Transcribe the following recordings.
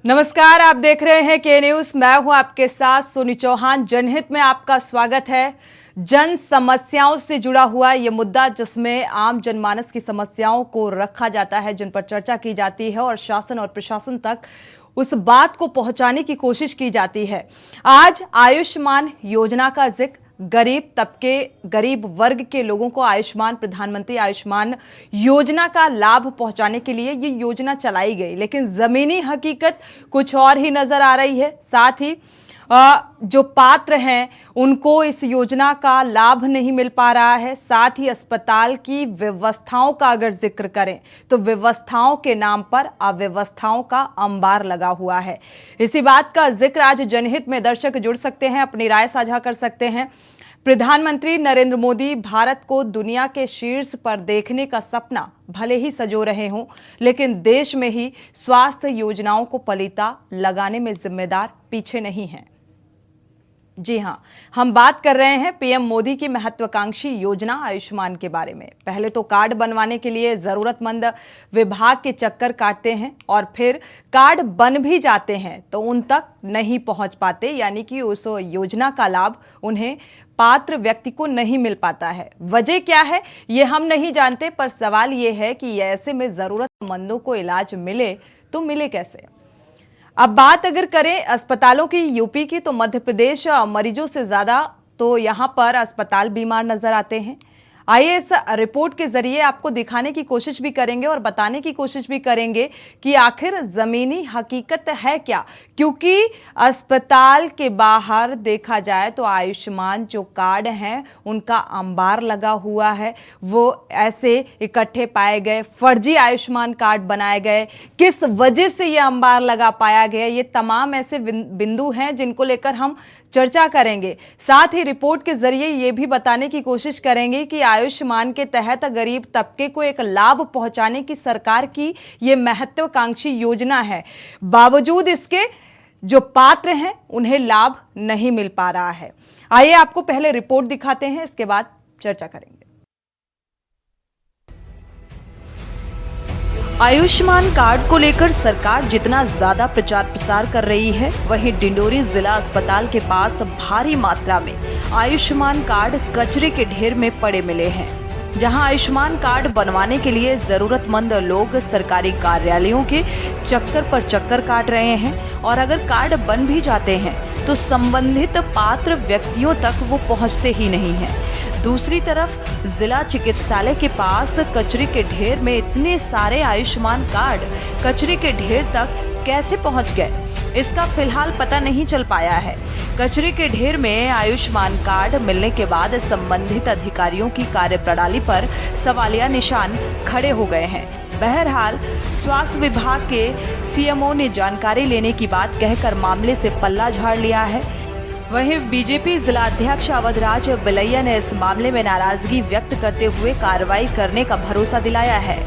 नमस्कार, आप देख रहे हैं के न्यूज। मैं हूं आपके साथ सोनी चौहान। जनहित में आपका स्वागत है। जन समस्याओं से जुड़ा हुआ ये मुद्दा, जिसमें आम जनमानस की समस्याओं को रखा जाता है, जिन पर चर्चा की जाती है और शासन और प्रशासन तक उस बात को पहुंचाने की कोशिश की जाती है। आज आयुष्मान योजना का जिक्र, गरीब तबके, गरीब वर्ग के लोगों को आयुष्मान, प्रधानमंत्री आयुष्मान योजना का लाभ पहुंचाने के लिए ये योजना चलाई गई, लेकिन जमीनी हकीकत कुछ और ही नजर आ रही है। साथ ही जो पात्र हैं उनको इस योजना का लाभ नहीं मिल पा रहा है। साथ ही अस्पताल की व्यवस्थाओं का अगर जिक्र करें तो व्यवस्थाओं के नाम पर अव्यवस्थाओं का अंबार लगा हुआ है। इसी बात का जिक्र आज जनहित में दर्शक जुड़ सकते हैं, अपनी राय साझा कर सकते हैं। प्रधानमंत्री नरेंद्र मोदी भारत को दुनिया के शीर्ष पर देखने का सपना भले ही सजो रहे हों, लेकिन देश में ही स्वास्थ्य योजनाओं को पलीता लगाने में जिम्मेदार पीछे नहीं हैं। जी हां, हम बात कर रहे हैं पीएम मोदी की महत्वाकांक्षी योजना आयुष्मान के बारे में। पहले तो कार्ड बनवाने के लिए जरूरतमंद विभाग के चक्कर काटते हैं और फिर कार्ड बन भी जाते हैं तो उन तक नहीं पहुंच पाते, यानी कि उस योजना का लाभ उन्हें पात्र व्यक्ति को नहीं मिल पाता है। वजह क्या है ये हम नहीं जानते, पर सवाल ये है कि ऐसे में जरूरतमंदों को इलाज मिले तो मिले कैसे। अब बात अगर करें अस्पतालों की, यूपी की, तो मध्य प्रदेश मरीजों से ज्यादा तो यहां पर अस्पताल बीमार नजर आते हैं। आइए इस रिपोर्ट के जरिए आपको दिखाने की कोशिश भी करेंगे और बताने की कोशिश भी करेंगे कि आखिर जमीनी हकीकत है क्या, क्योंकि अस्पताल के बाहर देखा जाए तो आयुष्मान जो कार्ड हैं उनका अंबार लगा हुआ है। वो ऐसे इकट्ठे पाए गए, फर्जी आयुष्मान कार्ड बनाए गए, किस वजह से ये अंबार लगा पाया गया, ये तमाम ऐसे बिंदु हैं जिनको लेकर हम चर्चा करेंगे। साथ ही रिपोर्ट के जरिए ये भी बताने की कोशिश करेंगे कि आयुष्मान के तहत गरीब तबके को एक लाभ पहुंचाने की सरकार की ये महत्वाकांक्षी योजना है, बावजूद इसके जो पात्र हैं उन्हें लाभ नहीं मिल पा रहा है। आइए आपको पहले रिपोर्ट दिखाते हैं, इसके बाद चर्चा करेंगे। आयुष्मान कार्ड को लेकर सरकार जितना ज्यादा प्रचार प्रसार कर रही है, वहीं डिंडोरी जिला अस्पताल के पास भारी मात्रा में आयुष्मान कार्ड कचरे के ढेर में पड़े मिले हैं। जहां आयुष्मान कार्ड बनवाने के लिए जरूरतमंद लोग सरकारी कार्यालयों के चक्कर पर चक्कर काट रहे हैं और अगर कार्ड बन भी जाते हैं तो संबंधित पात्र व्यक्तियों तक वो पहुंचते ही नहीं हैं। दूसरी तरफ जिला चिकित्सालय के पास कचरे के ढेर में इतने सारे आयुष्मान कार्ड कचरे के ढेर तक कैसे पहुंच गए, इसका फिलहाल पता नहीं चल पाया है। कचरे के ढेर में आयुष्मान कार्ड मिलने के बाद संबंधित अधिकारियों की कार्यप्रणाली पर सवालिया निशान खड़े हो गए हैं। बहरहाल स्वास्थ्य विभाग के सीएमओ ने जानकारी लेने की बात कहकर मामले से पल्ला झाड़ लिया है। वहीं बीजेपी जिला अध्यक्ष अवधराज बिलैया ने इस मामले में नाराजगी व्यक्त करते हुए कार्रवाई करने का भरोसा दिलाया है।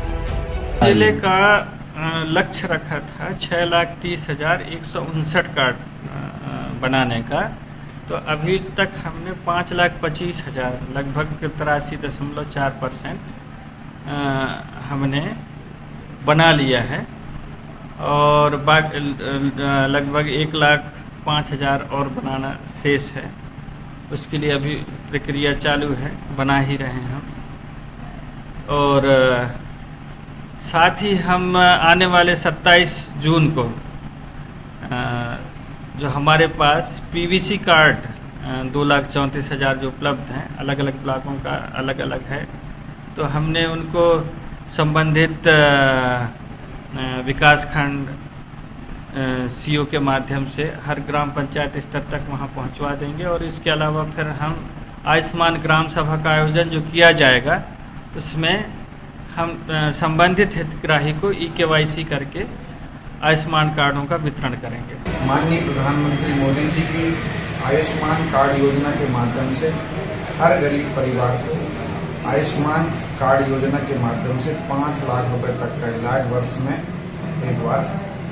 जिले का लक्ष्य रखा था 6,30,159 कार्ड बनाने का, तो अभी तक हमने 5,25,000, लगभग 83.4% हमने बना लिया है और लगभग 1,05,000 और बनाना शेष है। उसके लिए अभी प्रक्रिया चालू है, बना ही रहे हैं हम। और साथ ही हम आने वाले 27 जून को जो हमारे पास पीवीसी कार्ड 2,34,000 जो उपलब्ध हैं, अलग अलग ब्लॉकों का अलग अलग है, तो हमने उनको संबंधित विकासखंड सीओ के माध्यम से हर ग्राम पंचायत स्तर तक वहां पहुंचवा देंगे। और इसके अलावा फिर हम आयुष्मान ग्राम सभा का आयोजन जो किया जाएगा उसमें हम संबंधित हितग्राही को EKYC करके आयुष्मान कार्डों का वितरण करेंगे। माननीय प्रधानमंत्री मोदी जी की आयुष्मान कार्ड योजना के माध्यम से हर गरीब परिवार को आयुष्मान कार्ड योजना के माध्यम से 5 लाख रुपए तक का इलाज वर्ष में एक बार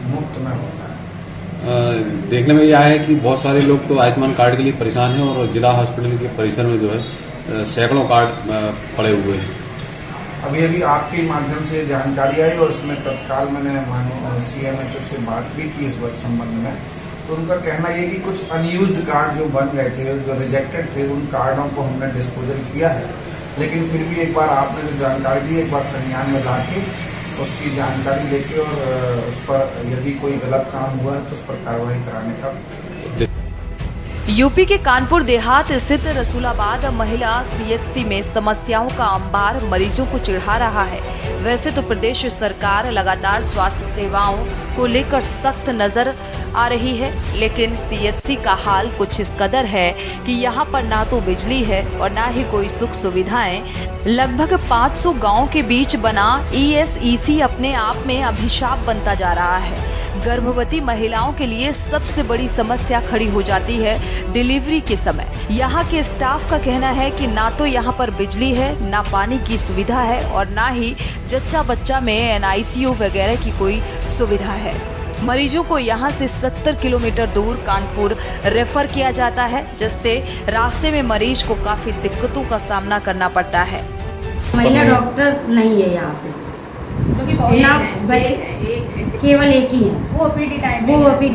मुफ्त में होता है। देखने में यह आया है कि बहुत सारे लोग तो आयुष्मान कार्ड के लिए परेशान हैं और जिला हॉस्पिटल के परिसर में जो है सैकड़ों कार्ड पड़े हुए हैं। अभी आपके माध्यम से जानकारी आई और उसमें तत्काल मैंने CMHO से बात भी की इस वर्ष संबंध में। तो उनका कहना ये कि कुछ अनयूज्ड कार्ड जो बन गए थे, जो रिजेक्टेड थे, उन कार्डों को हमने डिस्पोजल किया है। लेकिन फिर भी एक बार आपने जो जानकारी दी, एक बार संज्ञान में ला के उसकी जानकारी लेके और उस पर यदि कोई गलत काम हुआ है तो उस पर कार्रवाई कराने का। यूपी के कानपुर देहात स्थित रसूलाबाद महिला CHC में समस्याओं का अंबार मरीजों को चिढ़ा रहा है। वैसे तो प्रदेश सरकार लगातार स्वास्थ्य सेवाओं को लेकर सख्त नजर आ रही है, लेकिन CHC का हाल कुछ इस कदर है कि यहाँ पर ना तो बिजली है और ना ही कोई सुख सुविधाएं। लगभग 500 गांवों के बीच बना ESEC अपने आप में अभिशाप बनता जा रहा है। गर्भवती महिलाओं के लिए सबसे बड़ी समस्या खड़ी हो जाती है डिलीवरी के समय। यहाँ के स्टाफ का कहना है कि ना तो यहाँ पर बिजली है, ना पानी की सुविधा है और ना ही जच्चा बच्चा में NICU वगैरह की कोई सुविधा है। मरीजों को यहाँ से 70 किलोमीटर दूर कानपुर रेफर किया जाता है, जिससे रास्ते में मरीज को काफी दिक्कतों का सामना करना पड़ता है। महिला डॉक्टर नहीं है यहाँ पे, केवल एक ही है। वो OPD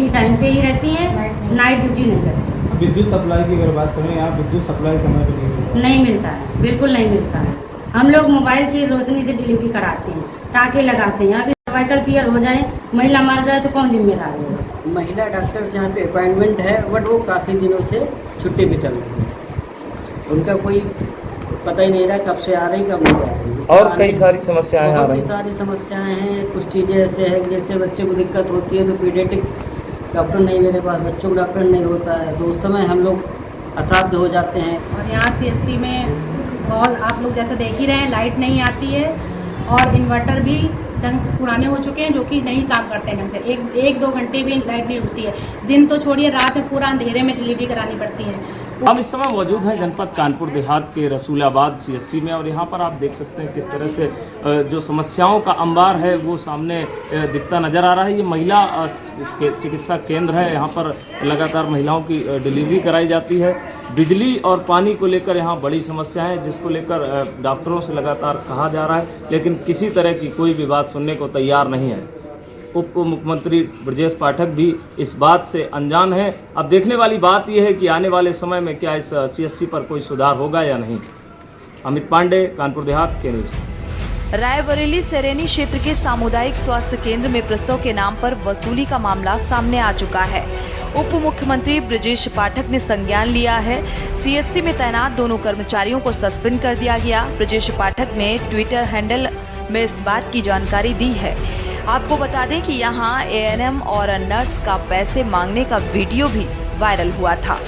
टाइम पे ही रहती है, नाइट ड्यूटी नहीं करती। विद्युत सप्लाई की अगर बात करें, यहाँ विद्युत सप्लाई समय पर नहीं मिलता है, बिल्कुल नहीं मिलता है। हम लोग मोबाइल की रोशनी से डिलीवरी कराते हैं, टाँके लगाते हैं। अभी सर्वाइकल क्लियर हो जाए, महिला मर जाए तो कौन जिम्मेदार होगा? महिला डॉक्टर से यहाँ पे अपॉइंटमेंट है, बट वो काफ़ी दिनों से छुट्टी पे चल रही है। उनका कोई पता ही नहीं रहा कब से आ रही कब नहीं आ रही। और कई सारी समस्याएं आ रही हैं। सारी समस्याएं हैं। कुछ चीज़ें ऐसे हैं जैसे बच्चे को दिक्कत होती है तो पीडियाट्रिक डॉक्टर नहीं मेरे पास, बच्चों को डॉक्टर नहीं होता है, तो उस समय हम लोग असाध्य हो जाते हैं। और यहाँ CHC में बहुत आप लोग जैसे देख ही रहे हैं, लाइट नहीं आती है और इन्वर्टर भी ढंग से पुराने हो चुके हैं जो कि नहीं काम करते हैं ढंग से। एक दो घंटे भी लाइट नहीं होती है। दिन तो छोड़िए, रात में पूरा अंधेरे में डिलीवरी करानी पड़ती है। हम इस समय मौजूद हैं जनपद कानपुर देहात के रसूलाबाद CHC में और यहाँ पर आप देख सकते हैं किस तरह से जो समस्याओं का अंबार है वो सामने दिखता नज़र आ रहा है। ये महिला चिकित्सा केंद्र है, यहाँ पर लगातार महिलाओं की डिलीवरी कराई जाती है। बिजली और पानी को लेकर यहाँ बड़ी समस्या है, जिसको लेकर डॉक्टरों से लगातार कहा जा रहा है, लेकिन किसी तरह की कोई भी बात सुनने को तैयार नहीं है। उप मुख्यमंत्री ब्रजेश पाठक भी इस बात से अनजान है। अब देखने वाली बात यह है कि आने वाले समय में क्या इस CHC पर कोई सुधार होगा या नहीं। अमित पांडे, कानपुर देहात के न्यूज़। रायबरेली सरेनी क्षेत्र के सामुदायिक स्वास्थ्य केंद्र में प्रसव के नाम पर वसूली का मामला सामने आ चुका है। उप मुख्यमंत्री ब्रजेश पाठक ने संज्ञान लिया है। CHC में तैनात दोनों कर्मचारियों को सस्पेंड कर दिया गया। ब्रजेश पाठक ने ट्विटर हैंडल में इस बात की जानकारी दी है। आपको बता दें कि यहाँ ANM और नर्स का पैसे मांगने का वीडियो भी वायरल हुआ था।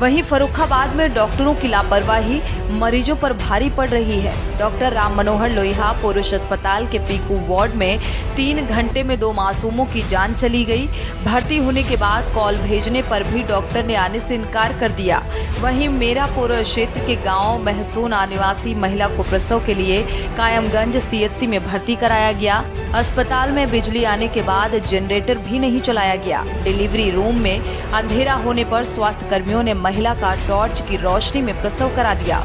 वहीं फर्रुखाबाद में डॉक्टरों की लापरवाही मरीजों पर भारी पड़ रही है। डॉक्टर राम मनोहर लोहिया पुरुष अस्पताल के पीकू वार्ड में 3 घंटे में 2 मासूमों की जान चली गई। भर्ती होने के बाद कॉल भेजने पर भी डॉक्टर ने आने से इनकार कर दिया। वहीं मेरापुर क्षेत्र के गांव महसूना निवासी महिला को प्रसव के लिए कायमगंज CHC में भर्ती कराया गया। अस्पताल में बिजली आने के बाद जनरेटर भी नहीं चलाया गया। डिलीवरी रूम में अंधेरा होने पर स्वास्थ्य कर्मियों ने महिला का टॉर्च की रोशनी में प्रसव करा दिया।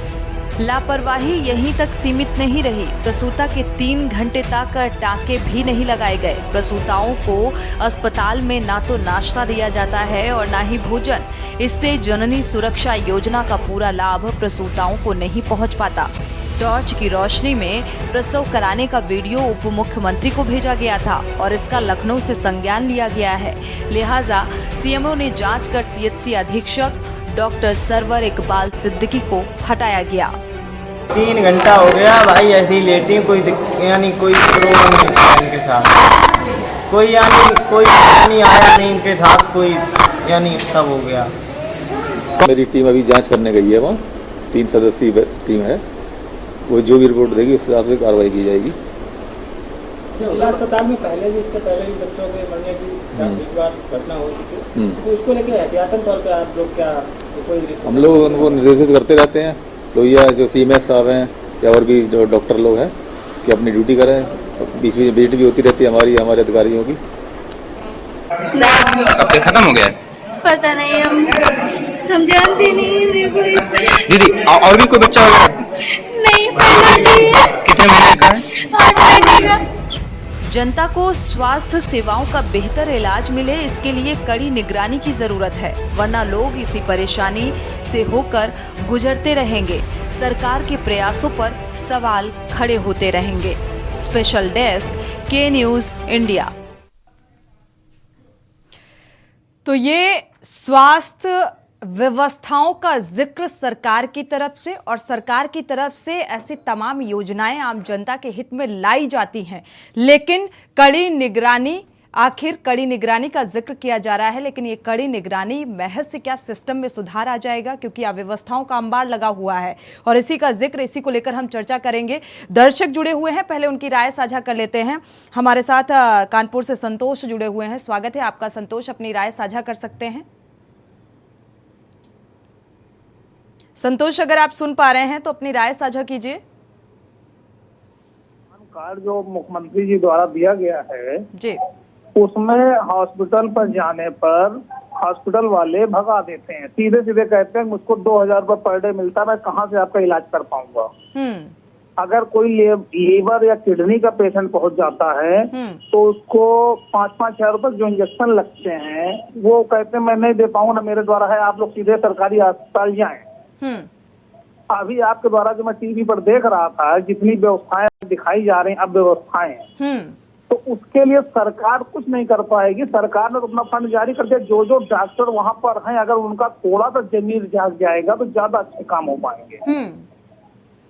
लापरवाही यहीं तक सीमित नहीं रही। प्रसूता के 3 घंटे तक टाँके भी नहीं लगाए गए। प्रसूताओं को अस्पताल में ना तो नाश्ता दिया जाता है और ना ही भोजन। इससे जननी सुरक्षा योजना का पूरा लाभ प्रसूताओं को नहीं पहुंच पाता। टॉर्च की रोशनी में प्रसव कराने का वीडियो उप मुख्यमंत्री को भेजा गया था और इसका लखनऊ से संज्ञान लिया गया है। लिहाजा CMO ने जांच कर CHC अधीक्षक डॉक्टर सरवर इकबाल सिद्दीकी को हटाया गया। 3 घंटा हो गया भाई, ऐसी लेटी कोई प्रॉब्लम नहीं था इनके साथ। कोई आया नहीं इनके साथ, कोई सब हो गया। मेरी टीम अभी जांच करने गई है, वहाँ 3 सदस्यीय टीम है। वो जो भी रिपोर्ट देगी उस हिसाब से कार्रवाई की जाएगी। अस्पताल में पहले भी, इससे पहले भी बच्चों के मरने की एक बार घटना हो चुकी है, तो इसको लेके एहतियातन तौर पे आप लोग क्या हम लोग उनको निर्देशित करते रहते हैं, लोहिया जो CMS साहब हैं या और भी जो डॉक्टर लोग हैं कि अपनी ड्यूटी करें। बीच में विजिट भी होती रहती है हमारे अधिकारियों की। अब खत्म हो गया है? पता नहीं, हम हम जानते नहीं हैं कोई। दीदी और भी कोई बच्चा होगा? नहीं, पहला नहीं है। कितने महीने का है? 8 महीने का। जनता को स्वास्थ्य सेवाओं का बेहतर इलाज मिले, इसके लिए कड़ी निगरानी की जरूरत है, वरना लोग इसी परेशानी से होकर गुजरते रहेंगे। सरकार के प्रयासों पर सवाल खड़े होते रहेंगे। स्पेशल डेस्क के न्यूज इंडिया। तो ये स्वास्थ्य व्यवस्थाओं का जिक्र सरकार की तरफ से, और सरकार की तरफ से ऐसी तमाम योजनाएं आम जनता के हित में लाई जाती हैं, लेकिन कड़ी निगरानी, आखिर कड़ी निगरानी का जिक्र किया जा रहा है, लेकिन ये कड़ी निगरानी महज से क्या सिस्टम में सुधार आ जाएगा, क्योंकि अव्यवस्थाओं का अंबार लगा हुआ है और इसी का जिक्र, इसी को लेकर हम चर्चा करेंगे। दर्शक जुड़े हुए हैं, पहले उनकी राय साझा कर लेते हैं। हमारे साथ कानपुर से संतोष जुड़े हुए हैं, स्वागत है आपका संतोष, अपनी राय साझा कर सकते हैं। संतोष, अगर आप सुन पा रहे हैं तो अपनी राय साझा कीजिए। कार्ड जो मुख्यमंत्री जी द्वारा दिया गया है जी, उसमें हॉस्पिटल पर जाने पर हॉस्पिटल वाले भगा देते हैं, सीधे सीधे कहते हैं मुझको 2000 रुपये पर डे मिलता है, मैं कहाँ से आपका इलाज कर पाऊंगा। अगर कोई लीवर या किडनी का पेशेंट पहुंच जाता है तो उसको 5-5 हजार रुपए जो इंजेक्शन लगते हैं वो कहते हैं मैं नहीं दे पाऊंगा, ना मेरे द्वारा है, आप लोग सीधे सरकारी अस्पताल जाएं। अभी आपके द्वारा जो मैं टीवी पर देख रहा था, जितनी व्यवस्थाएं दिखाई जा रही हैं, अब व्यवस्थाएं, तो उसके लिए सरकार कुछ नहीं कर पाएगी। सरकार ने तो अपना फंड जारी कर दिया, जो जो डॉक्टर वहां पर हैं, अगर उनका थोड़ा सा जमीन जाग जाएगा तो ज्यादा अच्छे काम हो पाएंगे।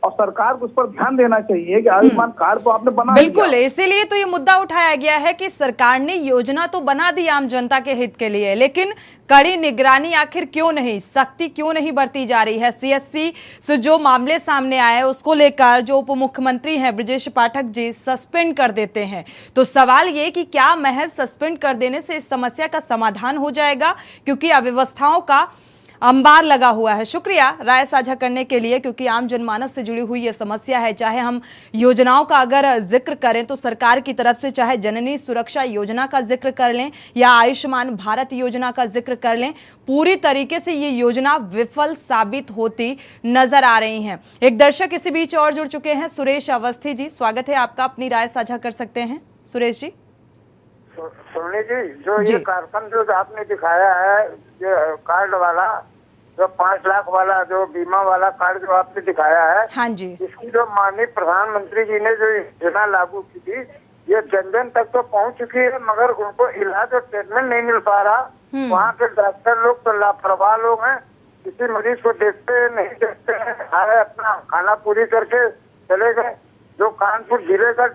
और सरकार को उस पर ध्यान देना चाहिए कि आयुष्मान कार्ड तो आपने बना बिल्कुल, इसीलिए तो ये मुद्दा उठाया गया है कि सरकार ने योजना तो बना दी आम जनता के हित के लिए, लेकिन कड़ी निगरानी आखिर क्यों नहीं, सख्ती क्यों नहीं बरती जा रही है। सीएससी से जो मामले सामने आए उसको लेकर जो उप मुख्यमंत्री हैं ब्रजेश पाठक जी सस्पेंड कर देते हैं, तो सवाल ये कि क्या महज सस्पेंड कर देने से इस समस्या का समाधान हो जाएगा, क्योंकि अव्यवस्थाओं का अंबार लगा हुआ है। शुक्रिया राय साझा करने के लिए, क्योंकि आम जनमानस से जुड़ी हुई ये समस्या है। चाहे हम योजनाओं का अगर जिक्र करें तो सरकार की तरफ से चाहे जननी सुरक्षा योजना का जिक्र कर लें या आयुष्मान भारत योजना का जिक्र कर लें, पूरी तरीके से ये योजना विफल साबित होती नजर आ रही हैं। एक दर्शक इसी बीच और जुड़ चुके हैं, सुरेश अवस्थी जी, स्वागत है आपका, अपनी राय साझा कर सकते हैं सुरेश जी। सोनी जी, जो ये कार्यक्रम जो आपने दिखाया है, जो कार्ड वाला, जो 5 लाख वाला जो बीमा वाला कार्ड जो आपने दिखाया है, हाँ जी, इसकी जो माननीय प्रधानमंत्री जी ने जो योजना लागू की थी, ये जन जन तक तो पहुंच चुकी है, मगर उनको इलाज और ट्रीटमेंट नहीं मिल पा रहा। वहाँ के डॉक्टर लोग तो लापरवाह लोग हैं, किसी मरीज को देखते नहीं देखते हैं, आए अपना खाना पूरी करके चले गए। जो कानपुर जिले का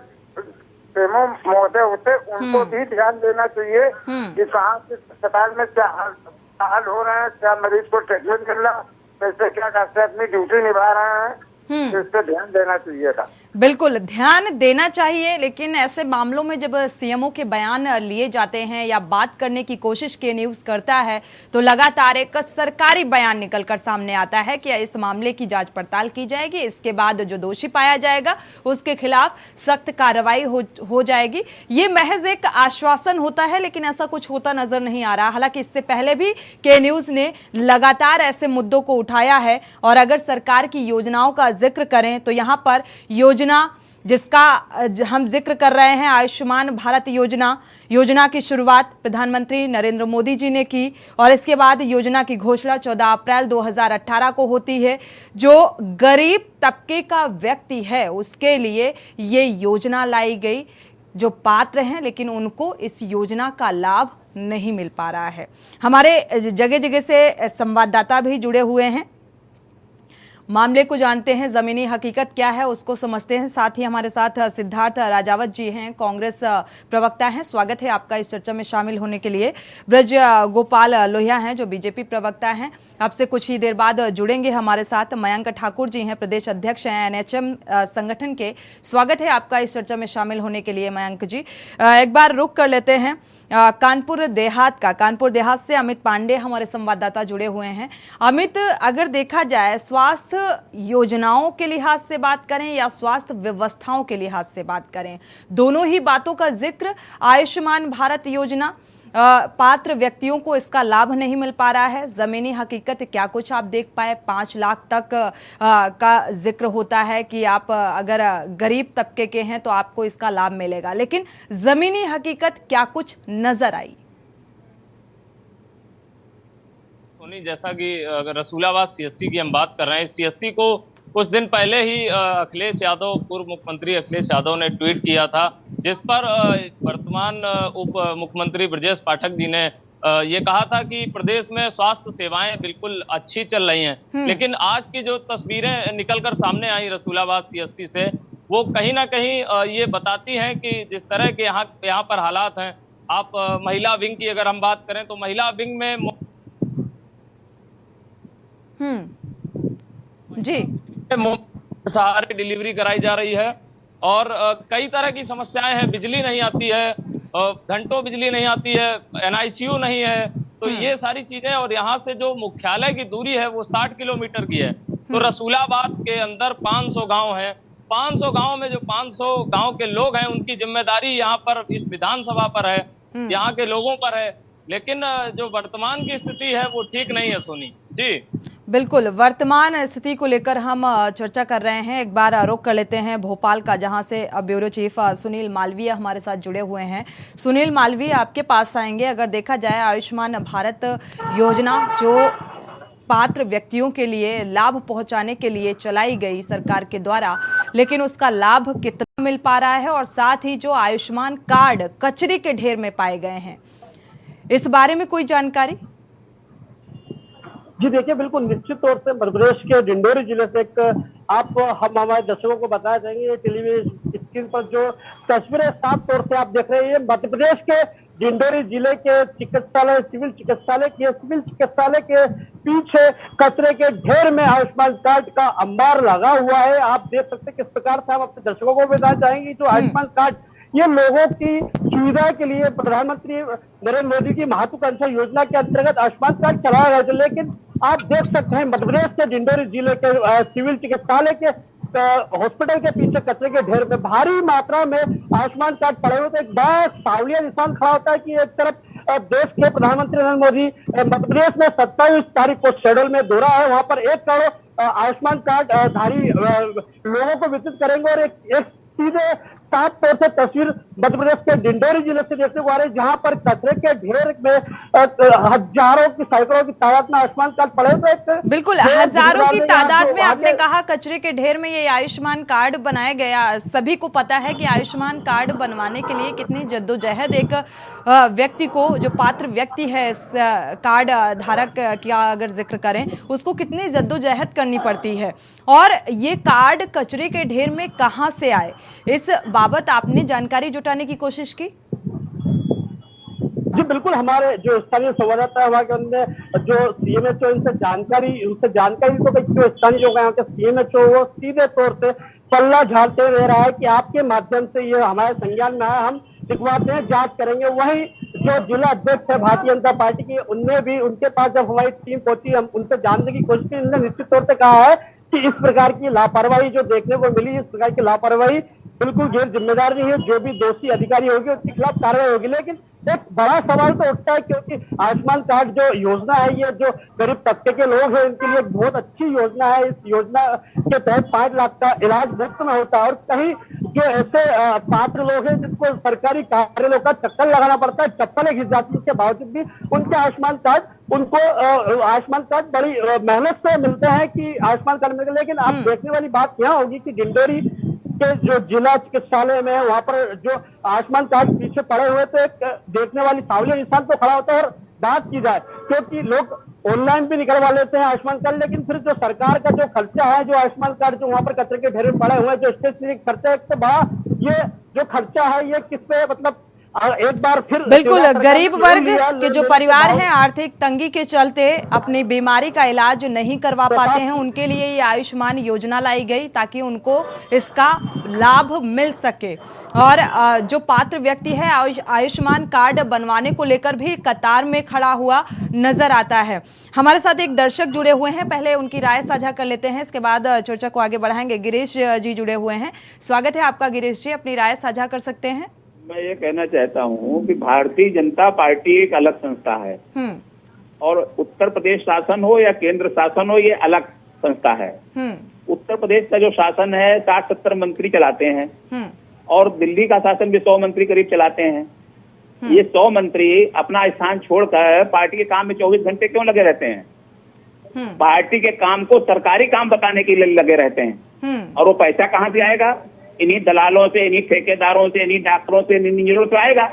प्रेमो महोदय होते, उनको भी ध्यान देना चाहिए कि कहाँ के अस्पताल में क्या हाल हो रहे हैं, क्या मरीज को ट्रीटमेंट मिल रहा, कैसे क्या डॉक्टर अपनी ड्यूटी निभा रहे हैं, इस पे ध्यान देना चाहिए था। बिल्कुल ध्यान देना चाहिए, लेकिन ऐसे मामलों में जब सीएमओ के बयान लिए जाते हैं या बात करने की कोशिश के न्यूज़ करता है तो लगातार एक सरकारी बयान निकलकर सामने आता है कि इस मामले की जांच पड़ताल की जाएगी, इसके बाद जो दोषी पाया जाएगा उसके खिलाफ सख्त कार्रवाई हो जाएगी। ये महज एक आश्वासन होता है, लेकिन ऐसा कुछ होता नजर नहीं आ रहा। हालांकि इससे पहले भी के न्यूज़ ने लगातार ऐसे मुद्दों को उठाया है, और अगर सरकार की योजनाओं का जिक्र करें तो यहाँ पर योजना जिसका हम जिक्र कर रहे हैं, आयुष्मान भारत योजना की शुरुआत प्रधानमंत्री नरेंद्र मोदी जी ने की, और इसके बाद योजना की घोषणा 14 अप्रैल 2018 को होती है। जो गरीब तबके का व्यक्ति है उसके लिए ये योजना लाई गई, जो पात्र हैं लेकिन उनको इस योजना का लाभ नहीं मिल पा रहा है। हमारे जगह जगह से संवाददाता भी जुड़े हुए हैं, मामले को जानते हैं, जमीनी हकीकत क्या है उसको समझते हैं। साथ ही हमारे साथ सिद्धार्थ राजावत जी हैं, कांग्रेस प्रवक्ता हैं, स्वागत है आपका इस चर्चा में शामिल होने के लिए। ब्रज गोपाल लोहिया हैं जो बीजेपी प्रवक्ता हैं, आपसे कुछ ही देर बाद जुड़ेंगे हमारे साथ। मयंक ठाकुर जी हैं, प्रदेश अध्यक्ष हैं एनएचएम संगठन के, स्वागत है आपका इस चर्चा में शामिल होने के लिए मयंक जी। एक बार रुक कर लेते हैं कानपुर देहात से अमित पांडे हमारे संवाददाता जुड़े हुए हैं। अमित, अगर देखा जाए स्वास्थ्य योजनाओं के लिहाज से बात करें या स्वास्थ्य व्यवस्थाओं के लिहाज से बात करें, दोनों ही बातों का जिक्र आयुष्मान भारत योजना पात्र व्यक्तियों को इसका लाभ नहीं मिल पा रहा है। ज़मीनी हकीकत क्या कुछ आप देख पाए? 5 लाख तक का जिक्र होता है कि आप अगर गरीब तबके के हैं तो आपको इसका लाभ मिलेगा, लेकिन ज़मीनी हकीकत क्या कुछ नजर आई? जैसा कि अगर रसूलाबाद सीएससी की हम बात कर रहे हैं, सीएससी को कुछ दिन पहले ही अखिलेश यादव, पूर्व मुख्यमंत्री अखिलेश यादव ने ट्वीट किया था, जिस पर वर्तमान उप मुख्यमंत्री ब्रजेश पाठक जी ने ये कहा था कि प्रदेश में स्वास्थ्य सेवाएं बिल्कुल अच्छी चल रही हैं। लेकिन आज की जो तस्वीरें निकलकर सामने आई रसूलाबाद सीएससी से, वो कहीं ना कहीं ये बताती हैं कि जिस तरह के यहाँ पर हालात हैं। आप महिला विंग की अगर हम बात करें तो महिला विंग में जी सहारे डिलीवरी कराई जा रही है और कई तरह की समस्याएं हैं। बिजली नहीं आती है, घंटों बिजली नहीं आती है, एनआईसीयू नहीं है, तो ये सारी चीजें। और यहाँ से जो मुख्यालय की दूरी है वो 60 किलोमीटर की है। तो रसूलाबाद के अंदर 500 गांव हैं। 500 गांव में जो 500 गांव के लोग हैं, उनकी जिम्मेदारी यहाँ पर इस विधानसभा पर है, यहाँ के लोगों पर है। लेकिन जो वर्तमान की स्थिति है वो ठीक नहीं है सोनी जी। बिल्कुल, वर्तमान स्थिति को लेकर हम चर्चा कर रहे हैं। एक बार रुख कर लेते हैं भोपाल का, जहां से ब्यूरो चीफ सुनील मालवीय हमारे साथ जुड़े हुए हैं। सुनील मालवीय, आपके पास आएंगे। अगर देखा जाए आयुष्मान भारत योजना जो पात्र व्यक्तियों के लिए लाभ पहुंचाने के लिए चलाई गई सरकार के द्वारा, लेकिन उसका लाभ कितना मिल पा रहा है और साथ ही जो आयुष्मान कार्ड कचरे के ढेर में पाए गए हैं, इस बारे में कोई जानकारी? जी देखिए, बिल्कुल निश्चित तौर से मध्य प्रदेश के डिंडोरी जिले से हम हमारे दर्शकों को बताया जाएंगे। ये टेलीविजन स्क्रीन पर जो तस्वीरें साफ तौर से आप देख रहे हैं, मध्य प्रदेश के डिंडोरी जिले के चिकित्सालय, सिविल चिकित्सालय के पीछे कचरे के ढेर में आयुष्मान कार्ड का अंबार लगा हुआ है। आप देख सकते हैं किस प्रकार से हम अपने दर्शकों को बताना चाहेंगे। जो आयुष्मान कार्ड ये लोगों की सुविधा के लिए प्रधानमंत्री नरेंद्र मोदी की महत्वाकांक्षा योजना के अंतर्गत आयुष्मान कार्ड चलाया गया था। लेकिन आप देख सकते हैं मध्य प्रदेश के डिंडोरी जिले के सिविल चिकित्सालय के हॉस्पिटल के पीछे कचरे के ढेर में भारी मात्रा में आयुष्मान कार्ड पड़े हुए थे। एक बड़ा सावलिया निशान खड़ा होता है कि एक तरफ देश के प्रधानमंत्री नरेंद्र मोदी मध्य प्रदेश में 27 तारीख को शेड्यूल में दौरा है, वहां पर 1 करोड़ आयुष्मान कार्ड धारी लोगों को वितरित करेंगे। और एक सीधे साफ तौर से तस्वीर मध्य प्रदेश के डिंडोरी जिले से देखने को आ रही है, जहां पर कचरे के ढेर में हजारों की सैकड़ों की तादाद में आयुष्मान कार्ड पड़े हुए। बिल्कुल, हजारों की तादाद में आपने कहा कचरे के ढेर में ये आयुष्मान कार्ड बनाया गया। सभी को पता है कि आयुष्मान कार्ड बनवाने के लिए कितनी जद्दोजहद एक व्यक्ति को, जो पात्र व्यक्ति है इस कार्ड धारक का अगर जिक्र करें, उसको कितनी जद्दोजहद करनी पड़ती है। और ये कार्ड कचरे के ढेर में कहां से आए, इस बाबत आपने जानकारी जुटाने की कोशिश की? जी बिल्कुल, हमारे जो स्थानीय संवाददाता है के उनने जो सीएमएचओ उनसे जानकारी तो जो स्थानीय लोग यहाँ के सीएमएचओ वो सीधे तौर से पल्ला झाड़ते रह रहा है कि आपके माध्यम से ये हमारे संज्ञान में आया, हम दिखवाते हैं, जांच करेंगे। वही जो जिला अध्यक्ष है भारतीय जनता पार्टी की, उनने भी उनके पास जब हमारी टीम पहुंची, हम उनसे जानने की कोशिश की। उन्होंने निश्चित तौर से कहा है कि इस प्रकार की लापरवाही जो देखने को मिली, इस प्रकार की लापरवाही बिल्कुल गैर जिम्मेदार नहीं है। जो भी दोषी अधिकारी होगी उसके खिलाफ कार्रवाई होगी। लेकिन एक बड़ा सवाल तो उठता है, क्योंकि आयुष्मान कार्ड जो योजना है, ये जो गरीब तबके के लोग हैं उनके लिए बहुत अच्छी योजना है। इस योजना के तहत 5 लाख का इलाज मुफ्त में होता है। और कहीं जो ऐसे पात्र लोग हैं जिनको सरकारी कार्यालयों का चक्कर लगाना पड़ता है, चप्पलें घिस जाती है, इसके बावजूद भी उनके आयुष्मान कार्ड बड़ी मेहनत से मिलते हैं कि आयुष्मान कार्ड मिलते। लेकिन अब देखने वाली बात यह होगी कि डिंडोरी के जो जिला चिकित्सालय में वहां पर जो आयुष्मान कार्ड पीछे पड़े हुए, तो एक देखने वाली सावलिया इंसान तो खड़ा होता है। और बात की जाए, क्योंकि लोग ऑनलाइन भी निकलवा लेते हैं आयुष्मान कार्ड, लेकिन फिर जो सरकार का जो खर्चा है, जो आयुष्मान कार्ड जो वहां पर कचरे के ढेर में पड़े हुए हैं, जो स्टेशनरी खर्चा, एक तो बड़ा ये जो खर्चा है ये किस पे, मतलब एक बार फिर बिल्कुल गरीब वर्ग के जो परिवार हैं, आर्थिक तंगी के चलते अपनी बीमारी का इलाज नहीं करवा पाते हैं, उनके लिए ये आयुष्मान योजना लाई गई ताकि उनको इसका लाभ मिल सके। और जो पात्र व्यक्ति है आयुष्मान कार्ड बनवाने को लेकर भी कतार में खड़ा हुआ नजर आता है। हमारे साथ एक दर्शक जुड़े हुए हैं, पहले उनकी राय साझा कर लेते हैं, इसके बाद चर्चा को आगे बढ़ाएंगे। गिरीश जी जुड़े हुए हैं, स्वागत है आपका गिरीश जी, अपनी राय साझा कर सकते हैं। मैं ये कहना चाहता हूँ कि भारतीय जनता पार्टी एक अलग संस्था है और उत्तर प्रदेश शासन हो या केंद्र शासन हो, ये अलग संस्था है। उत्तर प्रदेश का जो शासन है 60-70 मंत्री चलाते हैं और दिल्ली का शासन भी 100 मंत्री करीब चलाते हैं। ये 100 मंत्री अपना स्थान छोड़कर पार्टी के काम में 24 घंटे क्यों लगे रहते हैं? पार्टी के काम को सरकारी काम बताने के लिए लगे रहते हैं। और वो पैसा कहाँ से आएगा? इन्हीं दलालों से, इन्हीं ठेकेदारों से, इन्हीं डॉक्टरों से, इन्हीं इंजीनियरों से आएगा।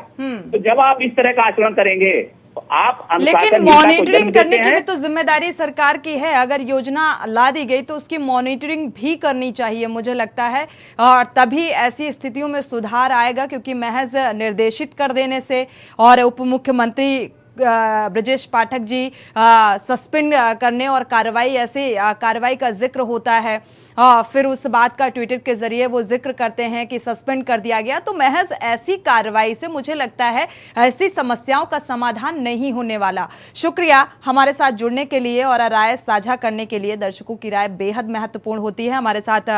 तो जब आप इस तरह का आचरण करेंगे तो आप लेकिन मॉनिटरिंग करने की भी तो जिम्मेदारी सरकार की है। अगर योजना ला दी गई तो उसकी मॉनिटरिंग भी करनी चाहिए मुझे लगता है, और तभी ऐसी स्थितियों में सुधार आएगा। क्योंकि महज निर्देशित कर देने से और उप मुख्यमंत्री ब्रजेश पाठक जी सस्पेंड करने और कार्रवाई, ऐसे कार्रवाई का जिक्र होता है, फिर उस बात का ट्विटर के जरिए वो जिक्र करते हैं कि सस्पेंड कर दिया गया। तो महज ऐसी कार्रवाई से मुझे लगता है ऐसी समस्याओं का समाधान नहीं होने वाला। शुक्रिया हमारे साथ जुड़ने के लिए और राय साझा करने के लिए। दर्शकों की राय बेहद महत्वपूर्ण होती है। हमारे साथ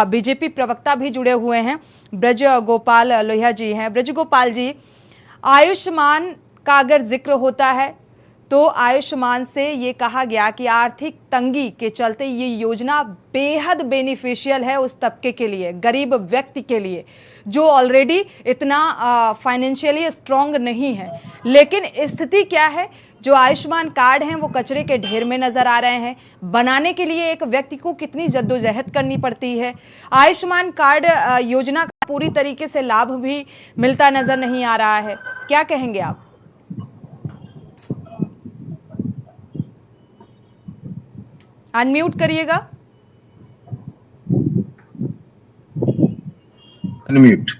बीजेपी प्रवक्ता भी जुड़े हुए हैं, ब्रज गोपाल लोहिया जी हैं। ब्रज गोपाल जी, आयुष्मान का अगर जिक्र होता है तो आयुष्मान से ये कहा गया कि आर्थिक तंगी के चलते ये योजना बेहद बेनिफिशियल है उस तबके के लिए, गरीब व्यक्ति के लिए जो ऑलरेडी इतना फाइनेंशियली स्ट्रांग नहीं है। लेकिन स्थिति क्या है, जो आयुष्मान कार्ड हैं वो कचरे के ढेर में नजर आ रहे हैं। बनाने के लिए एक व्यक्ति को कितनी जद्दोजहद करनी पड़ती है। आयुष्मान कार्ड योजना का पूरी तरीके से लाभ भी मिलता नजर नहीं आ रहा है। क्या कहेंगे आप? अनम्यूट करिएगा। अनम्यूट।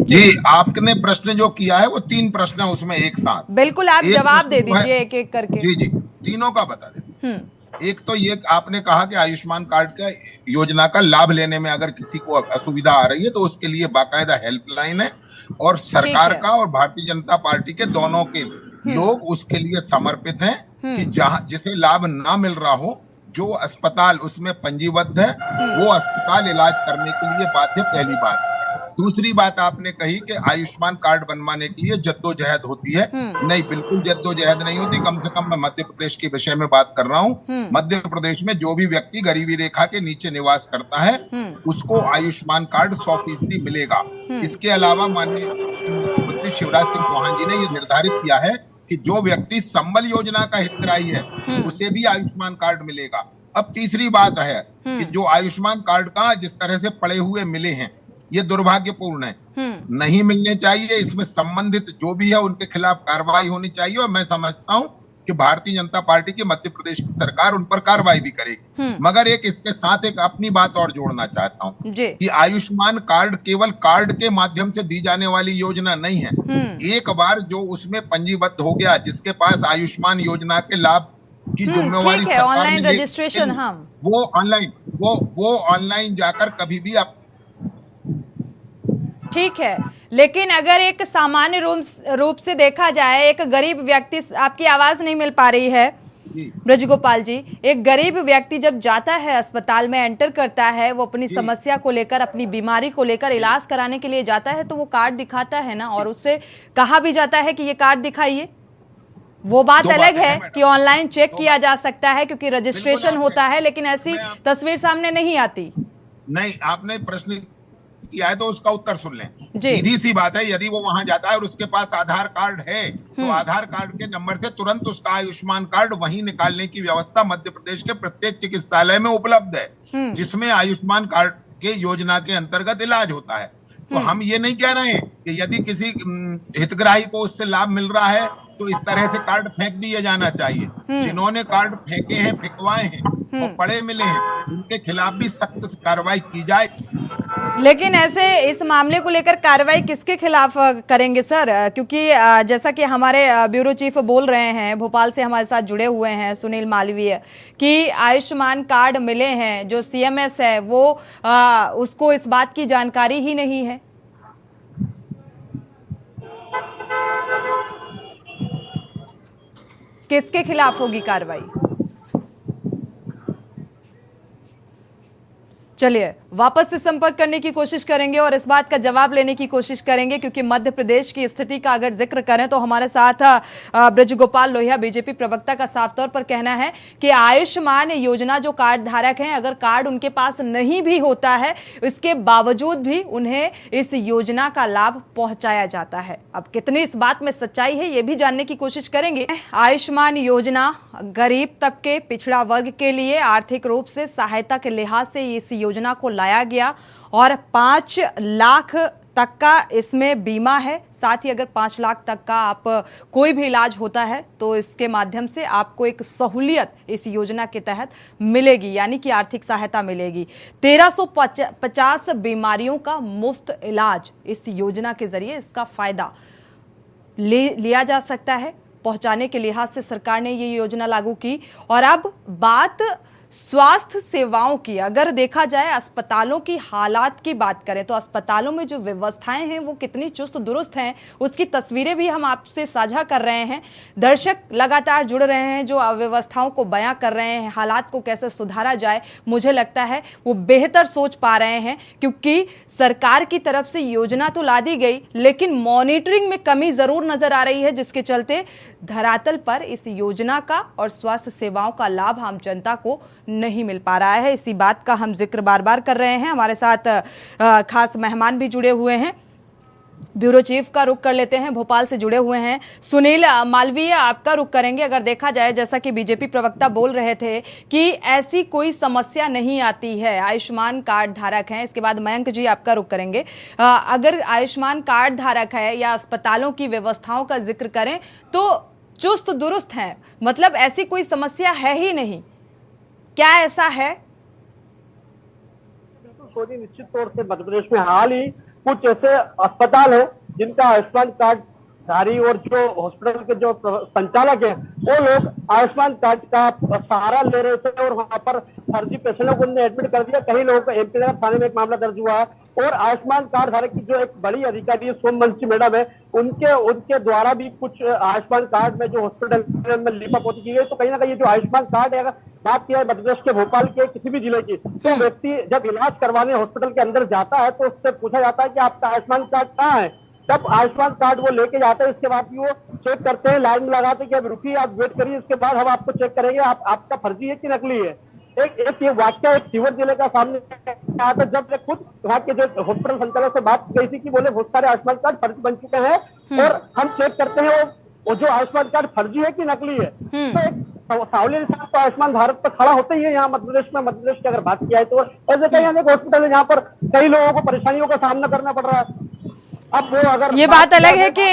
जी, आपने प्रश्न जो किया है वो 3 प्रश्न है उसमें एक साथ। बिल्कुल, आप जवाब दे दीजिए एक एक करके। जी जी, तीनों का बता देते। एक तो ये आपने कहा कि आयुष्मान कार्ड का योजना का लाभ लेने में अगर किसी को असुविधा आ रही है तो उसके लिए बाकायदा हेल्पलाइन है और सरकार का और भारतीय जनता पार्टी के दोनों के लोग उसके लिए समर्पित हैं कि जहां जिसे लाभ ना मिल रहा हो, जो अस्पताल उसमें पंजीबद्ध है वो अस्पताल इलाज करने के लिए बाध्य। पहली बात। दूसरी बात आपने कही कि आयुष्मान कार्ड बनवाने के लिए जद्दोजहद होती है। नहीं, बिल्कुल जद्दोजहद नहीं होती। कम से कम मैं मध्य प्रदेश के विषय में बात कर रहा हूँ। मध्य प्रदेश में जो भी व्यक्ति गरीबी रेखा के नीचे निवास करता है उसको आयुष्मान कार्ड 100% मिलेगा। इसके अलावा माननीय मुख्यमंत्री शिवराज सिंह चौहान जी ने ये निर्धारित किया है कि जो व्यक्ति संबल योजना का हितग्राही है उसे भी आयुष्मान कार्ड मिलेगा। अब तीसरी बात है कि जो आयुष्मान कार्ड का जिस तरह से पड़े हुए मिले हैं ये दुर्भाग्यपूर्ण है, नहीं मिलने चाहिए। इसमें संबंधित जो भी है उनके खिलाफ कार्रवाई होनी चाहिए और मैं समझता हूं कि भारतीय जनता पार्टी की मध्य प्रदेश की सरकार उन पर कार्रवाई भी करेगी। मगर एक इसके साथ एक अपनी बात और जोड़ना चाहता हूं कि आयुष्मान कार्ड केवल कार्ड के माध्यम से दी जाने वाली योजना नहीं है। एक बार जो उसमें पंजीबद्ध हो गया, जिसके पास आयुष्मान योजना के लाभ की जिम्मेवारी ऑनलाइन रजिस्ट्रेशन, वो ऑनलाइन जाकर कभी भी आप ठीक है। लेकिन अगर एक सामान्य रूप से देखा जाए, एक गरीब व्यक्ति, आपकी आवाज नहीं मिल पा रही है ब्रज गोपाल जी, एक गरीब व्यक्ति जब जाता है अस्पताल में, एंटर करता है, वो अपनी समस्या को लेकर, अपनी बीमारी को लेकर इलाज कराने के लिए जाता है तो वो कार्ड दिखाता है ना, और उससे कहा भी जाता है कि ये कार्ड दिखाइए। वो बात अलग है कि ऑनलाइन चेक किया जा सकता है क्योंकि रजिस्ट्रेशन होता है, लेकिन ऐसी तस्वीर सामने नहीं आती। नहीं, आपने प्रश्न किया है तो उसका उत्तर सुन लें। सीधी सी बात है, यदि वो वहां जाता है और उसके पास आधार कार्ड है तो आधार कार्ड के नंबर से तुरंत उसका आयुष्मान कार्ड वहीं निकालने की व्यवस्था मध्य प्रदेश के प्रत्येक चिकित्सालय में उपलब्ध है, जिसमें आयुष्मान कार्ड के योजना के अंतर्गत इलाज होता है। तो हम ये नहीं कह रहे हैं कि यदि किसी हितग्राही को उससे लाभ मिल रहा है तो इस तरह से कार्ड फेंक दिए जाना चाहिए। जिन्होंने कार्ड फेंके हैं, फेंकवाए हैं और पड़े मिले हैं, उनके खिलाफ भी सख्त कार्रवाई की जाए। लेकिन ऐसे इस मामले को लेकर कार्रवाई किसके खिलाफ करेंगे सर? क्योंकि जैसा कि हमारे ब्यूरो चीफ बोल रहे हैं, भोपाल से हमारे साथ जुड़े हुए हैं सुनील मालवीय, कि आयुष्मान कार्ड मिले हैं, जो सीएमएस है वो उसको इस बात की जानकारी ही नहीं है। किसके खिलाफ होगी कार्रवाई? चलिए वापस से संपर्क करने की कोशिश करेंगे और इस बात का जवाब लेने की कोशिश करेंगे, क्योंकि मध्य प्रदेश की स्थिति का अगर जिक्र करें तो हमारे साथ ब्रजगोपाल लोहिया बीजेपी प्रवक्ता का साफ तौर पर कहना है कि आयुष्मान योजना जो कार्ड धारक हैं, अगर कार्ड उनके पास नहीं भी होता है, इसके बावजूद भी उन्हें इस योजना का लाभ पहुंचाया जाता है। अब कितनी इस बात में सच्चाई है ये भी जानने की कोशिश करेंगे। आयुष्मान योजना गरीब तबके, पिछड़ा वर्ग के लिए आर्थिक रूप से सहायता के लिहाज से इस योजना को लाया गया और 5 लाख तक का इसमें बीमा है। साथ ही अगर 5 लाख तक का आप कोई भी इलाज होता है तो इसके माध्यम से आपको एक सहूलियत इस योजना के तहत मिलेगी, यानी कि आर्थिक सहायता मिलेगी। 1350 बीमारियों का मुफ्त इलाज इस योजना के जरिए इसका फायदा लिया जा सकता है। पहुंचाने के लिहाज से सरकार ने ये योजना लागू की। और अब बात स्वास्थ्य सेवाओं की, अगर देखा जाए अस्पतालों की हालात की बात करें तो अस्पतालों में जो व्यवस्थाएं हैं वो कितनी चुस्त दुरुस्त हैं, उसकी तस्वीरें भी हम आपसे साझा कर रहे हैं। दर्शक लगातार जुड़ रहे हैं जो अव्यवस्थाओं को बयां कर रहे हैं, हालात को कैसे सुधारा जाए, मुझे लगता है वो बेहतर सोच पा रहे हैं, क्योंकि सरकार की तरफ से योजना तो ला दी गई लेकिन मॉनिटरिंग में कमी जरूर नजर आ रही है, जिसके चलते धरातल पर इस योजना का और स्वास्थ्य सेवाओं का लाभ आम जनता को नहीं मिल पा रहा है। इसी बात का हम जिक्र बार बार कर रहे हैं। हमारे साथ खास मेहमान भी जुड़े हुए हैं। ब्यूरो चीफ का रुख कर लेते हैं, भोपाल से जुड़े हुए हैं सुनील मालवीय, आपका रुख करेंगे। अगर देखा जाए, जैसा कि बीजेपी प्रवक्ता बोल रहे थे कि ऐसी कोई समस्या नहीं आती है, आयुष्मान कार्ड धारक हैं। इसके बाद मयंक जी आपका रुख करेंगे। अगर आयुष्मान कार्ड धारक है या अस्पतालों की व्यवस्थाओं का जिक्र करें तो चुस्त दुरुस्त हैं, मतलब ऐसी कोई समस्या है ही नहीं, क्या ऐसा है? सोनी, निश्चित तौर से मध्य प्रदेश में हाल ही कुछ ऐसे अस्पताल हैं जिनका आयुष्मान कार्ड धारी और जो हॉस्पिटल के जो संचालक हैं वो लोग आयुष्मान कार्ड का सहारा ले रहे थे और वहां पर फर्जी पेशेंटों को एडमिट कर दिया। कई लोगों को एमपी नगर थाने में एक मामला दर्ज हुआ है और आयुष्मान कार्ड धारक की जो एक बड़ी अधिकारी है सोमवंशी मैडम है, उनके द्वारा भी कुछ आयुष्मान कार्ड में जो हॉस्पिटल में लिपापोती की गई। तो कहीं ना कहीं जो आयुष्मान कार्ड है, अगर बात किया मध्य प्रदेश के भोपाल के किसी भी जिले की, तो व्यक्ति जब इलाज करवाने हॉस्पिटल के अंदर जाता है तो उससे पूछा जाता है कि आपका आयुष्मान कार्ड कहाँ है। तब आयुष्मान कार्ड वो लेके जाते हैं, इसके बाद भी वो चेक करते हैं, लाइन में लगाते हैं कि अब रुकिए, आप वेट करिए, इसके बाद हम आपको चेक करेंगे आपका फर्जी है कि नकली है। एक ये वाक्य एक सीवर जिले का सामने आया था, जब खुद वहाँ के जो हॉस्पिटल संचालक से बात की गई थी कि बोले बहुत सारे आयुष्मान कार्ड फर्जी बन चुके हैं और हम चेक करते हैं वो जो आयुष्मान कार्ड फर्जी है कि नकली है। तो सावली इंसान तो आयुष्मान भारत पर खड़ा होते ही है यहाँ मध्य प्रदेश की अगर बात की जाए तो। ऐसे कई अनेक हॉस्पिटल है जहाँ पर कई लोगों को परेशानियों का सामना करना पड़ रहा है। अब वो अगर ये बात अलग है कि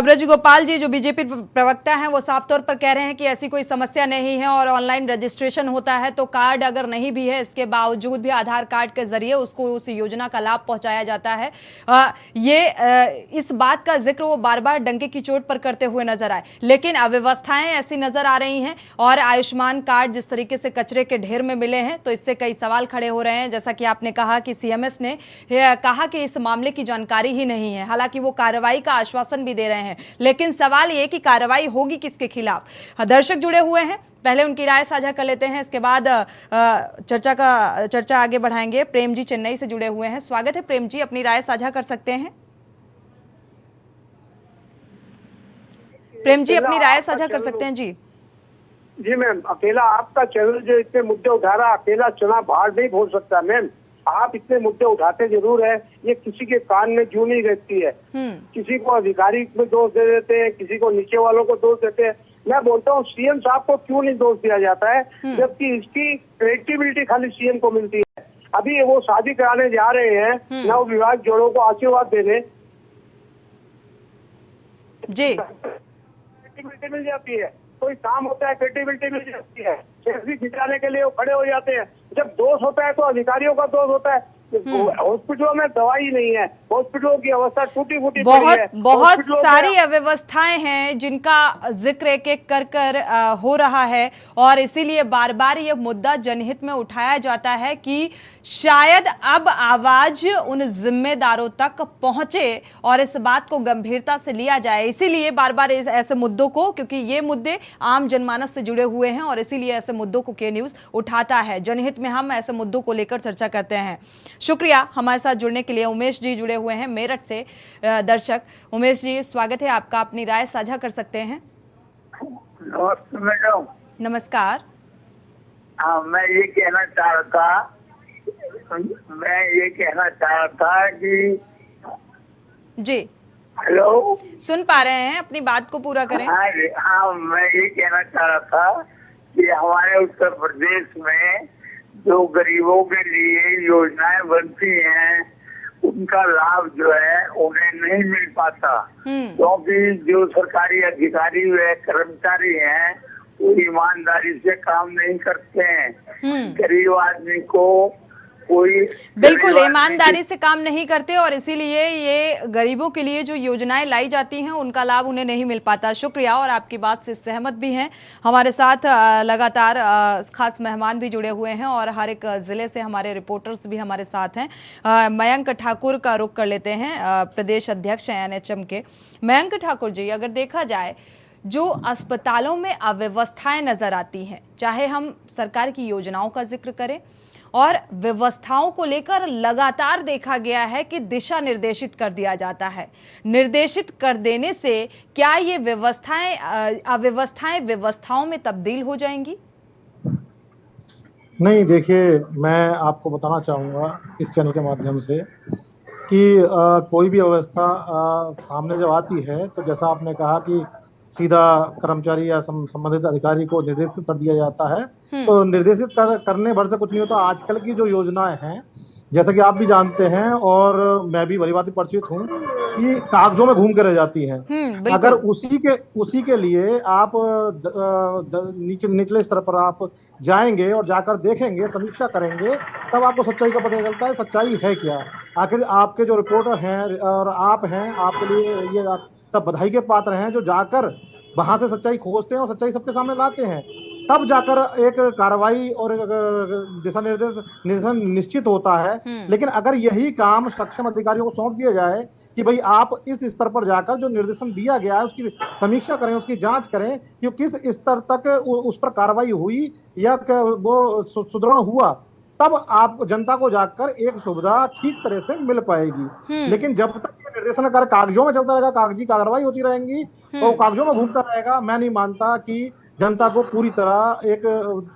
ब्रजगोपाल जी जो बीजेपी प्रवक्ता हैं वो साफ तौर पर कह रहे हैं कि ऐसी कोई समस्या नहीं है और ऑनलाइन रजिस्ट्रेशन होता है तो कार्ड अगर नहीं भी है इसके बावजूद भी आधार कार्ड के जरिए उसको उस योजना का लाभ पहुंचाया जाता है। इस बात का जिक्र वो बार बार डंके की चोट पर करते हुए नजर आए, लेकिन अव्यवस्थाएं ऐसी नजर आ रही हैं और आयुष्मान कार्ड जिस तरीके से कचरे के ढेर में मिले हैं तो इससे कई सवाल खड़े हो रहे हैं। जैसा कि आपने कहा कि सीएमएस ने कहा कि इस मामले की जानकारी ही नहीं है, हालांकि वो कार्रवाई का आश्वासन भी दे रहे हैं, लेकिन सवाल ये कि कार्रवाई होगी किसके खिलाफ। दर्शक जुड़े हुए हैं, पहले उनकी राय साझा कर लेते हैं, इसके बाद चर्चा आगे बढ़ाएंगे। प्रेम जी चेन्नई से जुड़े हुए हैं, स्वागत है प्रेम जी, अपनी राय साझा कर सकते हैं। प्रेम जी अपनी राय साझा कर सकते हैं। जी मैम, अकेला आपका चैनल जो इतने मुद्दे उठा रहा, अकेला चुनाव बाहर नहीं पहुंच सकता मैम। आप इतने मुद्दे उठाते जरूर है, ये किसी के कान में क्यों नहीं रहती है। किसी को अधिकारी में दोष दे देते हैं, किसी को नीचे वालों को दोष देते हैं। मैं बोलता हूँ सीएम साहब को क्यों नहीं दोष दिया जाता है, जबकि इसकी क्रेडिबिलिटी खाली सीएम को मिलती है। अभी वो शादी कराने जा रहे हैं नव विवाह जोड़ों को आशीर्वाद देने, जी क्रेडिबिलिटी मिल जाती है। कोई काम होता है क्रेडिबिलिटी मिल जाती है, सेल्फी खिंचाने के लिए वो खड़े हो जाते हैं। जब दोष होता है तो अधिकारियों का दोष होता है। हॉस्पिटलों में दवाई नहीं है, हॉस्पिटलों की अवस्था टूटी फूटी बहुत सारी अव्यवस्थाएं हैं जिनका जिक्र एक एक कर हो रहा है, और इसीलिए बार बार ये मुद्दा जनहित में उठाया जाता है कि शायद अब आवाज उन जिम्मेदारों तक पहुंचे और इस बात को गंभीरता से लिया जाए। इसीलिए बार बार ऐसे मुद्दों को, क्योंकि ये मुद्दे आम जनमानस से जुड़े हुए हैं और इसीलिए ऐसे मुद्दों को के न्यूज उठाता है। जनहित में हम ऐसे मुद्दों को लेकर चर्चा करते हैं। शुक्रिया हमारे साथ जुड़ने के लिए। उमेश जी जुड़े हुए हैं मेरठ से। दर्शक उमेश जी, स्वागत है आपका, अपनी राय साझा कर सकते हैं। नमस्कार। मैं ये कहना चाह रहा था कि जी हेलो, सुन पा रहे हैं, अपनी बात को पूरा करें। हाँ, मैं ये कहना चाह रहा था कि हमारे उत्तर प्रदेश में जो गरीबों के लिए योजनाएं बनती हैं उनका लाभ जो है उन्हें नहीं मिल पाता, क्योंकि जो सरकारी अधिकारी व कर्मचारी हैं वो ईमानदारी से काम नहीं करते हैं। गरीब आदमी को कोई बिल्कुल ईमानदारी से काम नहीं करते और इसीलिए ये गरीबों के लिए जो योजनाएं लाई जाती हैं उनका लाभ उन्हें नहीं मिल पाता। शुक्रिया, और आपकी बात से सहमत भी हैं। हमारे साथ लगातार खास मेहमान भी जुड़े हुए हैं और हर एक जिले से हमारे रिपोर्टर्स भी हमारे साथ हैं। मयंक ठाकुर का रुख कर लेते हैं, प्रदेश अध्यक्ष हैं NHM के। मयंक ठाकुर जी, अगर देखा जाए जो अस्पतालों में अव्यवस्थाएं नजर आती हैं, चाहे हम सरकार की योजनाओं का जिक्र करें और व्यवस्थाओं को लेकर लगातार देखा गया है कि दिशा निर्देशित कर दिया जाता है। निर्देशित कर देने से क्या ये अव्यवस्थाएं व्यवस्थाओं में तब्दील हो जाएंगी? नहीं, देखिए, मैं आपको बताना चाहूँगा इस चैनल के माध्यम से कि कोई भी अवस्था सामने जब आती है तो जैसा आपने कहा कि सीधा कर्मचारी या संबंधित अधिकारी को निर्देशित कर दिया जाता है, तो निर्देशित करने भर से कुछ नहीं होता। आजकल की जो योजनाएं हैं, जैसा कि आप भी जानते हैं और मैं भी भली भांति परिचित हूँ, कि कागजों में घूम कर रह जाती हैं। अगर उसी के लिए आप निचले स्तर पर आप जाएंगे और जाकर देखेंगे, समीक्षा करेंगे, तब आपको सच्चाई का पता चलता है सच्चाई है क्या। आखिर आपके जो रिपोर्टर हैं और आप हैं, आपके लिए ये सब बधाई के पात्र हैं जो जाकर वहां से सच्चाई खोजते हैं और सच्चाई सबके सामने लाते हैं। तब जाकर एक कार्रवाई और दिशा निर्देश निश्चित होता है। लेकिन अगर यही काम सक्षम अधिकारियों को सौंप दिया जाए कि भाई आप इस स्तर पर जाकर जो निर्देशन दिया गया है उसकी समीक्षा करें, उसकी जांच करें कि किस स्तर तक उस पर कार्रवाई हुई या वो सुदृढ़ हुआ, तब आप जनता को जाकर एक सुविधा ठीक तरह से मिल पाएगी। लेकिन जब तक ये निर्देशन कर कागजों में चलता रहेगा, कागजी कार्रवाई होती रहेंगी और कागजों में घूमता रहेगा, मैं नहीं मानता कि जनता को पूरी तरह एक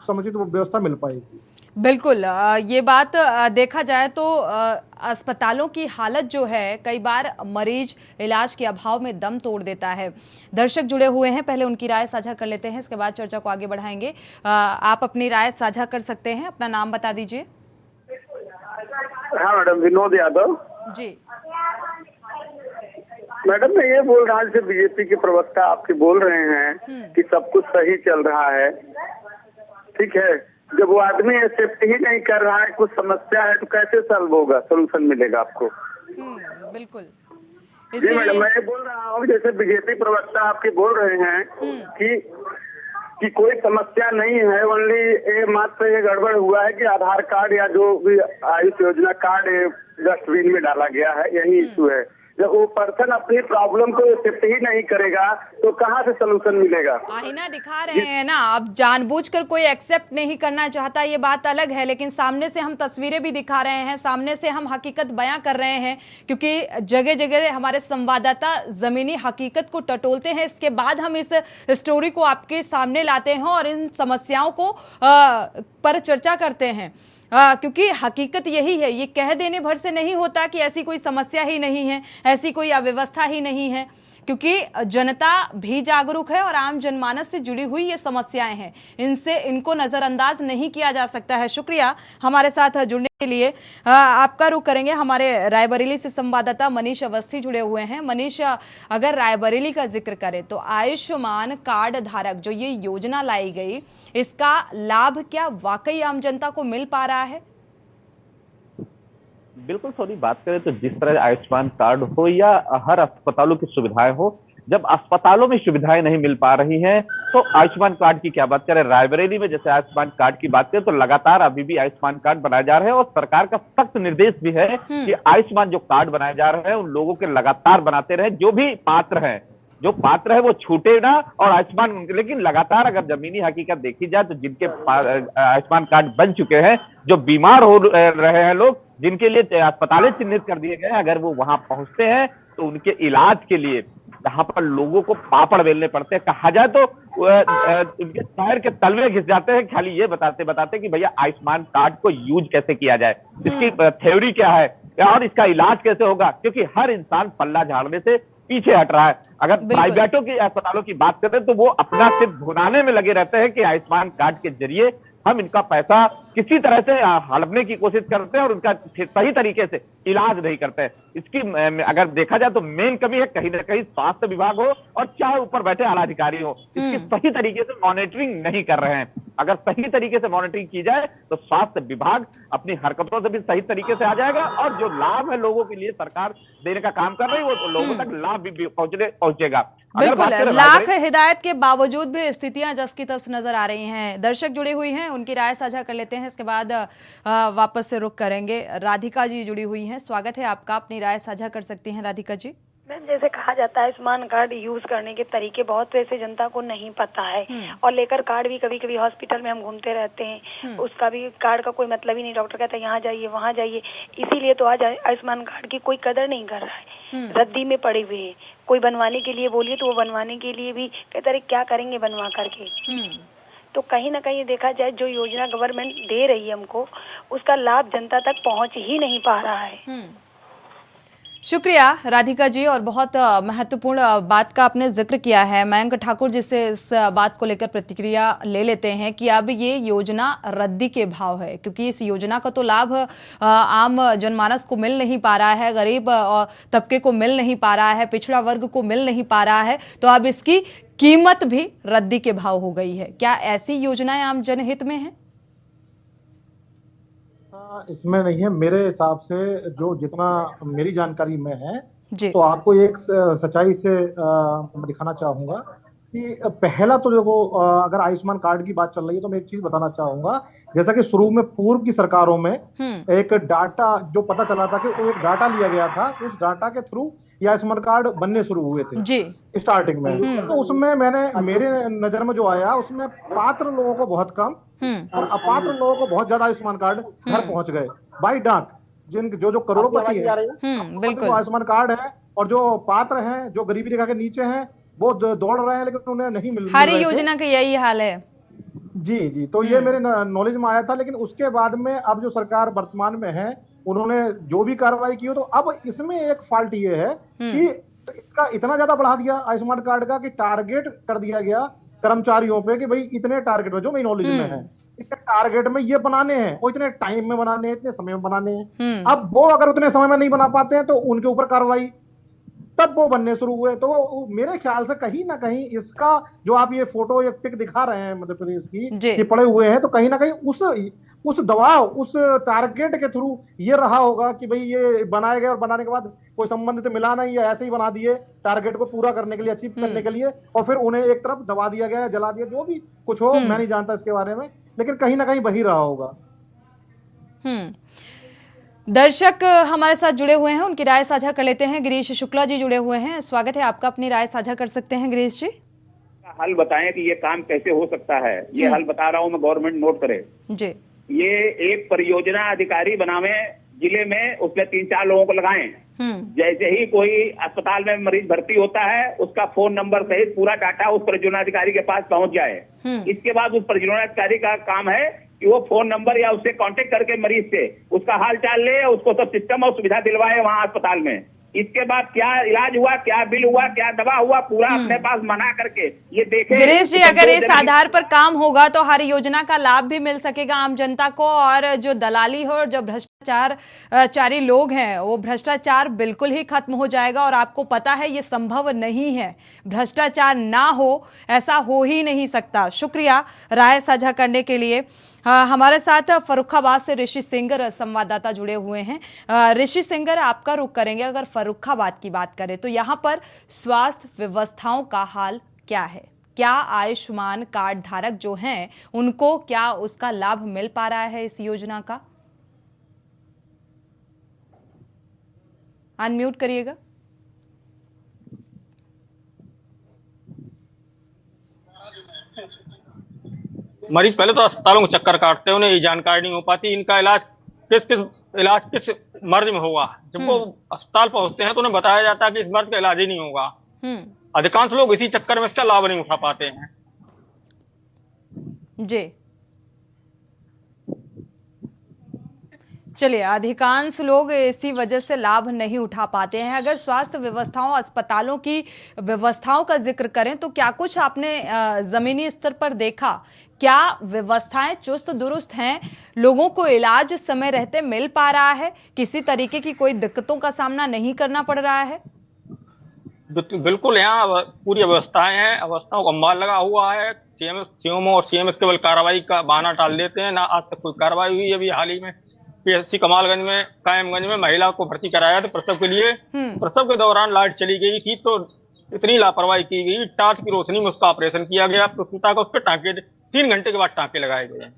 समुचित व्यवस्था मिल पाएगी। बिल्कुल, ये बात देखा जाए तो अस्पतालों की हालत जो है, कई बार मरीज इलाज के अभाव में दम तोड़ देता है। दर्शक जुड़े हुए हैं, पहले उनकी राय साझा कर लेते हैं, इसके बाद चर्चा को आगे बढ़ाएंगे। आप अपनी राय साझा कर सकते हैं, अपना नाम बता दीजिए। हाँ मैडम, विनोद यादव जी। मैडम, मैं ये बोल रहा हूँ, जैसे बीजेपी के प्रवक्ता आपके बोल रहे हैं कि सब कुछ सही चल रहा है, ठीक है। जब वो आदमी एक्सेप्ट ही नहीं कर रहा है, कुछ समस्या है, तो कैसे सॉल्व होगा, सोल्यूशन मिलेगा आपको? बिल्कुल। जी मैडम, मैं ये बोल रहा हूँ, जैसे बीजेपी प्रवक्ता आपके बोल रहे हैं कि कोई समस्या नहीं है, ओनली ये मात्र ये गड़बड़ हुआ है कि आधार कार्ड या जो भी आयुष योजना कार्ड डस्टबिन में डाला गया है, यही इशू है। जब वो पर्सन अपनी प्रॉब्लम को एक्सेप्ट ही नहीं करेगा तो कहाँ से सलूशन मिलेगा? आईना दिखा रहे हैं ना, अब जानबूझकर कोई एक्सेप्ट नहीं करना चाहता, ये बात अलग है, लेकिन सामने से हम तस्वीरें भी दिखा रहे हैं, सामने से हम हकीकत बयां कर रहे हैं, क्योंकि जगह जगह हमारे संवाददाता जमीनी हकीकत को टटोलते हैं, इसके बाद हम इस स्टोरी को आपके सामने लाते हैं और इन समस्याओं को पर चर्चा करते हैं। क्योंकि हकीकत यही है, ये कह देने भर से नहीं होता कि ऐसी कोई समस्या ही नहीं है, ऐसी कोई अव्यवस्था ही नहीं है, क्योंकि जनता भी जागरूक है और आम जनमानस से जुड़ी हुई ये समस्याएं हैं, इनको नजरअंदाज नहीं किया जा सकता है। शुक्रिया हमारे साथ जुड़ने के लिए। आपका रुख करेंगे, हमारे रायबरेली से संवाददाता मनीष अवस्थी जुड़े हुए हैं। मनीष, अगर रायबरेली का जिक्र करें तो आयुष्मान कार्ड धारक जो ये योजना लाई गई, इसका लाभ क्या वाकई आम जनता को मिल पा रहा है? बिल्कुल सोनी, बात करें तो जिस तरह आयुष्मान कार्ड हो या हर अस्पतालों की सुविधाएं हो, जब अस्पतालों में सुविधाएं नहीं मिल पा रही हैं तो आयुष्मान कार्ड की क्या बात करें। रायबरेली में जैसे आयुष्मान कार्ड की बात करें तो लगातार अभी भी आयुष्मान कार्ड बनाए जा रहे हैं और सरकार का सख्त निर्देश भी है कि आयुष्मान जो कार्ड बनाए जा रहे हैं उन लोगों के लगातार बनाते रहे, जो भी पात्र हैं, जो पात्र है वो छूटे ना और आयुष्मान। लेकिन लगातार अगर जमीनी हकीकत देखी जाए तो जिनके आयुष्मान कार्ड बन चुके हैं, जो बीमार हो रहे हैं लोग, जिनके लिए अस्पतालें चिन्हित कर दिए गए हैं, अगर वो वहां पहुंचते हैं तो उनके इलाज के लिए जहां पर लोगों को पापड़ बेलने पड़ते हैं, कहा जाए तो उनके पैर के तलवे घिस जाते हैं खाली ये बताते बताते कि भैया आयुष्मान कार्ड को यूज कैसे किया जाए, इसकी थ्योरी क्या है और इसका इलाज कैसे होगा, क्योंकि हर इंसान पल्ला झाड़ने से पीछे हट रहा है। अगर प्राइवेटों की अस्पतालों की बात करें तो वो अपना सिर्फ भुनाने में लगे रहते हैं कि आयुष्मान कार्ड के जरिए हम इनका पैसा किसी तरह से हड़पने की कोशिश करते हैं और उनका सही तरीके से इलाज नहीं करते हैं। इसकी अगर देखा जाए तो मेन कमी है कहीं ना कहीं स्वास्थ्य विभाग हो और चाहे ऊपर बैठे आला अधिकारी हो, इसकी सही तरीके से मॉनिटरिंग नहीं कर रहे हैं। अगर सही तरीके से मॉनिटरिंग की जाए तो स्वास्थ्य विभाग अपनी हरकतों से भी सही तरीके से आ जाएगा और जो लाभ है लोगों के लिए सरकार देने का काम कर रही है वो तो लोगों तक लाभ भी पहुंचेगा। बिल्कुल, लाख हिदायत के बावजूद भी स्थितियां जस की तस नजर आ रही हैं। दर्शक जुड़े हुई हैं, उनकी राय साझा कर लेते हैं, इसके बाद वापस से रुख करेंगे। राधिका जी जुड़ी हुई हैं, स्वागत है आपका, अपनी राय साझा कर सकती हैं राधिका जी। मैम, जैसे कहा जाता है आयुष्मान कार्ड यूज करने के तरीके बहुत तो ऐसे जनता को नहीं पता है और लेकर कार्ड भी कभी कभी हॉस्पिटल में हम घूमते रहते हैं, उसका भी कार्ड का कोई मतलब ही नहीं, डॉक्टर कहता है यहाँ जाइए वहाँ जाइए, इसीलिए तो आज आयुष्मान कार्ड की कोई कदर नहीं कर रहा है, रद्दी में पड़े हुए हैं। कोई बनवाने के लिए बोलिए तो वो बनवाने के लिए भी कहते हैं क्या करेंगे बनवा करके। तो कहीं ना कहीं देखा जाए जो योजना गवर्नमेंट दे रही है हमको, उसका लाभ जनता तक पहुंच ही नहीं पा रहा है। शुक्रिया राधिका जी, और बहुत महत्वपूर्ण बात का आपने जिक्र किया है। मयंक ठाकुर जी से इस बात को लेकर प्रतिक्रिया ले लेते हैं कि अब ये योजना रद्दी के भाव है, क्योंकि इस योजना का तो लाभ आम जनमानस को मिल नहीं पा रहा है, गरीब तबके को मिल नहीं पा रहा है, पिछड़ा वर्ग को मिल नहीं पा रहा है, तो अब इसकी कीमत भी रद्दी के भाव हो गई है। क्या ऐसी योजनाएं आम जनहित में हैं? इसमें नहीं है मेरे हिसाब से, जो जितना मेरी जानकारी में है तो आपको एक सच्चाई से दिखाना चाहूंगा कि पहला तो देखो, अगर आयुष्मान कार्ड की बात चल रही है तो मैं एक चीज बताना चाहूंगा, जैसा कि शुरू में पूर्व की सरकारों में एक डाटा जो पता चला था कि वो एक डाटा लिया गया था, उस डाटा के थ्रू ये आयुष्मान कार्ड बनने शुरू हुए थे जी स्टार्टिंग में। तो उसमें मेरे नजर में जो आया उसमें पात्र लोगों को बहुत कम और अपात्र लोगों को बहुत ज्यादा आयुष्मान कार्ड घर पहुंच गए बाई डाक। जो करोड़पति है बिल्कुल आयुष्मान कार्ड है और जो पात्र हैं, जो गरीबी रेखा के नीचे हैं, वो दौड़ रहे हैं लेकिन उन्हें नहीं मिल रहा है। हर योजना का यही हाल है। जी, तो ये मेरे नॉलेज में आया था। लेकिन उसके बाद में अब जो सरकार वर्तमान में है, उन्होंने जो भी कार्रवाई की हो, तो अब इसमें एक फॉल्ट ये है कि इसका इतना ज्यादा बढ़ा दिया आयुष्मान कार्ड का कि टारगेट कर दिया गया कर्मचारियों पे कि भाई इतने टारगेट में, जो मेरी नॉलेज में है, इतने टारगेट में ये बनाने हैं और इतने टाइम में बनाने हैं, इतने समय में बनाने हैं। अब वो अगर उतने समय में नहीं बना पाते हैं तो उनके ऊपर कार्रवाई, तब वो बनने शुरू हुए। तो मेरे ख्याल से कहीं ना कहीं इसका जो आप ये फोटो एक पिक दिखा रहे हैं मध्य प्रदेश की, ये पड़े हुए हैं, तो कहीं ना कहीं उस दबाव, उस टारगेट के थ्रू ये रहा होगा कि भाई ये बनाए गए और बनाने के बाद कोई संबंधित मिला नहीं, या ऐसे ही बना दिए टारगेट को पूरा करने के लिए, अचीव करने के लिए, और फिर उन्हें एक तरफ दबा दिया गया, जला दिया, जो भी कुछ हो, मैं नहीं जानता इसके बारे में, लेकिन कहीं ना कहीं वही रहा होगा। दर्शक हमारे साथ जुड़े हुए हैं, उनकी राय साझा कर लेते हैं। गिरीश शुक्ला जी जुड़े हुए हैं, स्वागत है आपका, अपनी राय साझा कर सकते हैं गिरीश जी। हल बताएं कि ये काम कैसे हो सकता है। ये हल बता रहा हूँ मैं, गवर्नमेंट नोट करे जी। ये एक परियोजना अधिकारी बनावे जिले में, उसमें 3-4 लोगों को लगाएं। जैसे ही कोई अस्पताल में मरीज भर्ती होता है, उसका फोन नंबर सहित पूरा डाटा उस परियोजना अधिकारी के पास पहुंच जाए। इसके बाद उस परियोजना अधिकारी का काम है कि वो फोन नंबर या उससे कांटेक्ट करके मरीज से उसका हाल चाल ले, उसको सब सिस्टम और सुविधा दिलवाए वहां अस्पताल में। इसके बाद क्या इलाज हुआ, क्या बिल हुआ, क्या दवा हुआ, पूरा अपने पास मना करके ये देखे। गिरीश जी, अगर इस आधार पर काम होगा तो हर योजना का लाभ भी मिल सकेगा आम जनता को, और जो दलाली हो और जो भ्रष्टाचारी लोग हैं, वो भ्रष्टाचार बिल्कुल ही खत्म हो जाएगा। और आपको पता है ये संभव नहीं है, भ्रष्टाचार ना हो ऐसा हो ही नहीं सकता। शुक्रिया राय साझा करने के लिए। हमारे साथ फर्रुखाबाद से ऋषि सिंगर संवाददाता जुड़े हुए हैं। ऋषि सिंगर, आपका रुख करेंगे। अगर फर्रुखाबाद की बात करें तो यहाँ पर स्वास्थ्य व्यवस्थाओं का हाल क्या है? क्या आयुष्मान कार्ड धारक जो हैं उनको क्या उसका लाभ मिल पा रहा है इस योजना का? अनम्यूट करिएगा। मरीज पहले तो अस्पतालों को चक्कर काटते हैं, उन्हें ये जानकारी नहीं हो पाती इनका इलाज किस मर्ज में होगा। जब वो अस्पताल पहुंचते हैं तो उन्हें बताया जाता है कि इस मर्ज का इलाज ही नहीं होगा। अधिकांश लोग इसी चक्कर में इसका लाभ नहीं उठा पाते हैं। जी चलिए, अधिकांश लोग इसी वजह से लाभ नहीं उठा पाते हैं। अगर स्वास्थ्य व्यवस्थाओं, अस्पतालों की व्यवस्थाओं का जिक्र करें तो क्या कुछ आपने जमीनी स्तर पर देखा? क्या व्यवस्थाएं चुस्त दुरुस्त हैं? लोगों को इलाज समय रहते मिल पा रहा है? किसी तरीके की कोई दिक्कतों का सामना नहीं करना पड़ रहा है? बिल्कुल, यहाँ पूरी व्यवस्थाएं हैं, व्यवस्थाओं का माल लगा हुआ है। सीएमओ और सीएमएस केवल कार्रवाई का बहाना टाल देते हैं। ना आज तक कोई कार्रवाई हुई। अभी हाल ही में पीएचसी कमालगंज में, कायमगंज में महिला को भर्ती कराया था प्रसव के लिए। प्रसव के दौरान लाइट चली गई थी तो इतनी लापरवाही की गई, टार्च की रोशनी में उसका ऑपरेशन किया गया। प्रसूता को उस पर टांके 3 घंटे के बाद टांके लगाए गए।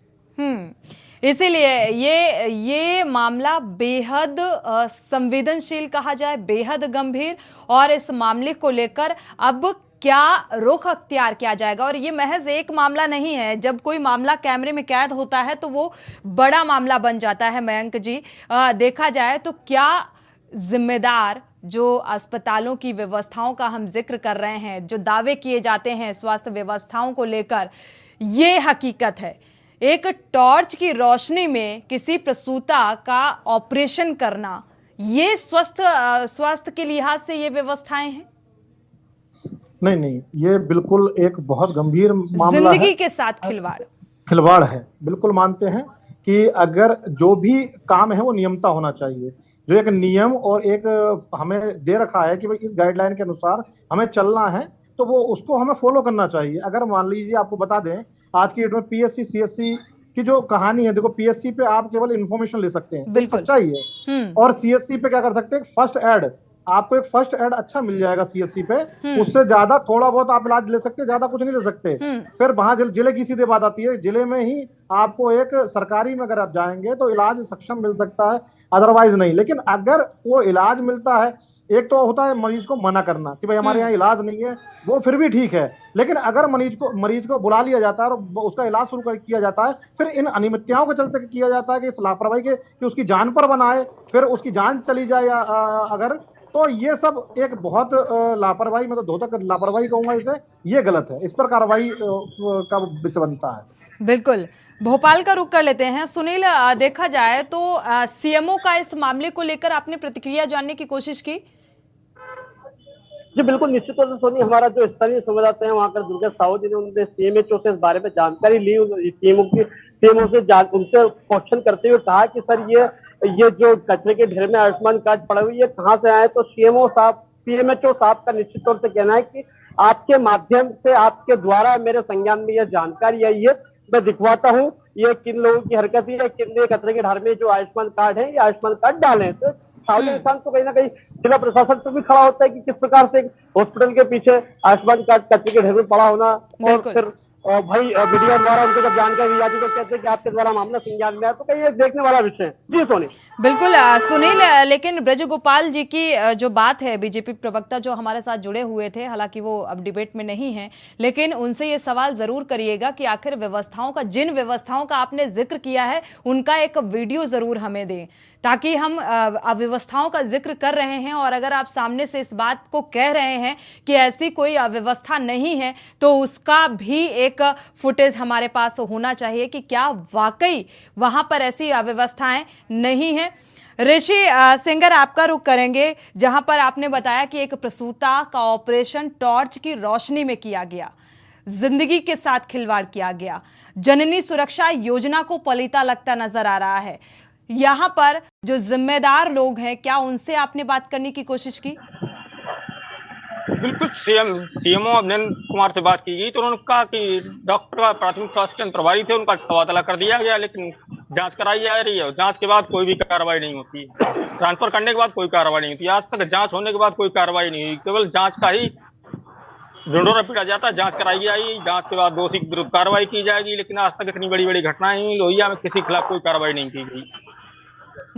इसीलिए ये मामला बेहद संवेदनशील कहा जाए, बेहद गंभीर, और इस मामले को लेकर अब क्या रुख अख्तियार किया जाएगा। और ये महज एक मामला नहीं है। जब कोई मामला कैमरे में कैद होता है तो वो बड़ा मामला बन जाता है। मयंक जी, देखा जाए तो क्या जिम्मेदार जो अस्पतालों की व्यवस्थाओं का हम जिक्र कर रहे हैं, जो दावे किए जाते हैं स्वास्थ्य व्यवस्थाओं को लेकर, ये हकीकत है। एक टॉर्च की रोशनी में किसी प्रसूता का ऑपरेशन करना, ये स्वास्थ्य के लिहाज से ये व्यवस्थाएं हैं? नहीं, ये बिल्कुल एक बहुत गंभीर मामला है। जिंदगी के साथ खिलवाड़ है। बिल्कुल मानते हैं कि अगर जो भी काम है वो नियमता होना चाहिए। जो एक नियम और एक हमें दे रखा है कि भाई इस गाइडलाइन के अनुसार हमें चलना है, तो वो उसको हमें फॉलो करना चाहिए। अगर मान लीजिए आपको बता दें, आज की डेट में पीएससी सीएससी की जो कहानी है, देखो पीएससी पे आप केवल इन्फॉर्मेशन ले सकते हैं, बिल्कुल चाहिए, और सीएससी पे क्या कर सकते हैं, फर्स्ट एड, आपको एक फर्स्ट एड अच्छा मिल जाएगा सीएससी पे। उससे ज्यादा थोड़ा बहुत आप इलाज ले सकते हैं, ज्यादा कुछ नहीं ले सकते। फिर वहां जिले की सीधे बात आती है, जिले में ही आपको एक सरकारी में अगर आप जाएंगे तो इलाज सक्षम मिल सकता है, अदरवाइज नहीं। लेकिन अगर वो इलाज मिलता है, एक तो होता है मरीज को मना करना कि भाई हमारे यहाँ इलाज नहीं है, वो फिर भी ठीक है। लेकिन अगर मरीज को बुला लिया जाता है और उसका इलाज शुरू किया जाता है, फिर इन अनियमितताओं के चलते किया जाता है कि इस लापरवाही के कि उसकी जान पर बनाए, फिर उसकी जान चली जाए अगर, तो ये सब एक बहुत लापरवाही, मतलब धोतक लापरवाही कहूंगा इसे, ये गलत है। इस पर कार्रवाई का विषय बनता है। बिल्कुल। भोपाल का रुख कर लेते हैं। सुनील, देखा जाए तो सीएमओ का इस मामले को लेकर आपने प्रतिक्रिया जानने की कोशिश की? जी बिल्कुल, निश्चित तौर से सोनी, हमारा जो स्थानीय संवाददाता है वहाँ कर दुर्गा साहू जी ने उनसे सीएमएचओ से इस बारे में जानकारी ली। सीएमओ से उनसे क्वेश्चन करते हुए कहा कि सर ये जो कचरे के ढेर में आयुष्मान कार्ड पड़े हुए ये कहाँ से आए? तो सीएमएचओ साहब का निश्चित तौर से कहना है कि आपके माध्यम से, आपके द्वारा मेरे संज्ञान में यह जानकारी आई है, मैं दिखवाता हूँ ये किन लोगों की हरकत है, कितने कचरे के ढेर में जो आयुष्मान कार्ड है ये आयुष्मान कार्ड डाले। तो सामान्य इंसान तो कहीं ना कहीं जिला प्रशासन पर भी खड़ा होता है कि किस प्रकार से हॉस्पिटल के पीछे आयुष्मान कार्ड कचरे के ढेर में पड़ा होना, और फिर भाई मीडिया द्वारा उनको जब जानकारी दी जाती तो कहते हैं कि आपके द्वारा मामला संज्ञान में आया। तो कहीं एक देखने वाला विषय है। जी सोनी। बिल्कुल सुनील, लेकिन ब्रजगोपाल जी की जो बात है, बीजेपी प्रवक्ता जो हमारे साथ जुड़े हुए थे, हालांकि वो अब डिबेट में नहीं है, लेकिन उनसे ये सवाल जरूर करिएगा कि आखिर व्यवस्थाओं का, जिन व्यवस्थाओं का आपने जिक्र किया है उनका एक वीडियो जरूर हमें दें, ताकि हम अव्यवस्थाओं का जिक्र कर रहे हैं और अगर आप सामने से इस बात को कह रहे हैं कि ऐसी कोई अव्यवस्था नहीं है तो उसका भी एक फुटेज हमारे पास होना चाहिए कि क्या वाकई वहां पर ऐसी अव्यवस्थाएं नहीं है। ऋषि सिंगर, आपका रुख करेंगे, जहां पर आपने बताया कि एक प्रसूता का ऑपरेशन टॉर्च की रोशनी में किया गया, जिंदगी के साथ खिलवाड़ किया गया, जननी सुरक्षा योजना को पलीता लगता नजर आ रहा है। यहाँ पर जो जिम्मेदार लोग हैं, क्या उनसे आपने बात करने की कोशिश की? बिल्कुल सीएमओ अभिनंदन कुमार से बात की गई तो उन्होंने कहा कि डॉक्टर का प्राथमिक स्वास्थ्य केंद्र प्रभारी थे, उनका तबादला कर दिया गया, लेकिन जांच कराई जा रही है। जांच के बाद कोई भी कार्रवाई नहीं होती, ट्रांसफर करने के बाद कोई कार्रवाई नहीं होती। आज तक जांच होने के बाद कोई कार्रवाई नहीं हुई, केवल जांच का ही ढिंढोरा पीटा जाता है। जांच कराई जाएगी, जांच के बाद दोषी के विरुद्ध कार्रवाई की जाएगी, लेकिन आज तक इतनी बड़ी बड़ी घटनाएं हुई, लोहिया में किसी के खिलाफ कोई कार्रवाई नहीं की गई।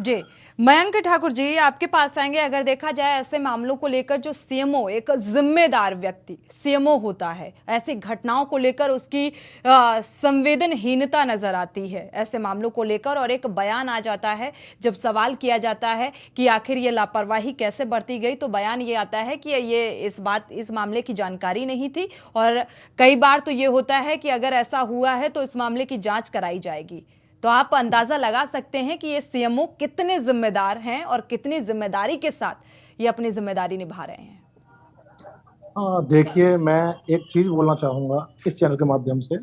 जी, मयंक ठाकुर जी आपके पास आएंगे। अगर देखा जाए ऐसे मामलों को लेकर जो सीएमओ एक जिम्मेदार व्यक्ति सीएमओ होता है, ऐसी घटनाओं को लेकर उसकी संवेदनहीनता नजर आती है ऐसे मामलों को लेकर, और एक बयान आ जाता है जब सवाल किया जाता है कि आखिर ये लापरवाही कैसे बरती गई, तो बयान ये आता है कि ये इस मामले की जानकारी नहीं थी, और कई बार तो ये होता है कि अगर ऐसा हुआ है तो इस मामले की जांच कराई जाएगी। तो आप अंदाजा लगा सकते हैं कि ये सीएमओ कितने जिम्मेदार हैं और कितनी जिम्मेदारी के साथ ये अपनी जिम्मेदारी निभा रहे हैं। देखिए, मैं एक चीज बोलना चाहूंगा इस चैनल के माध्यम से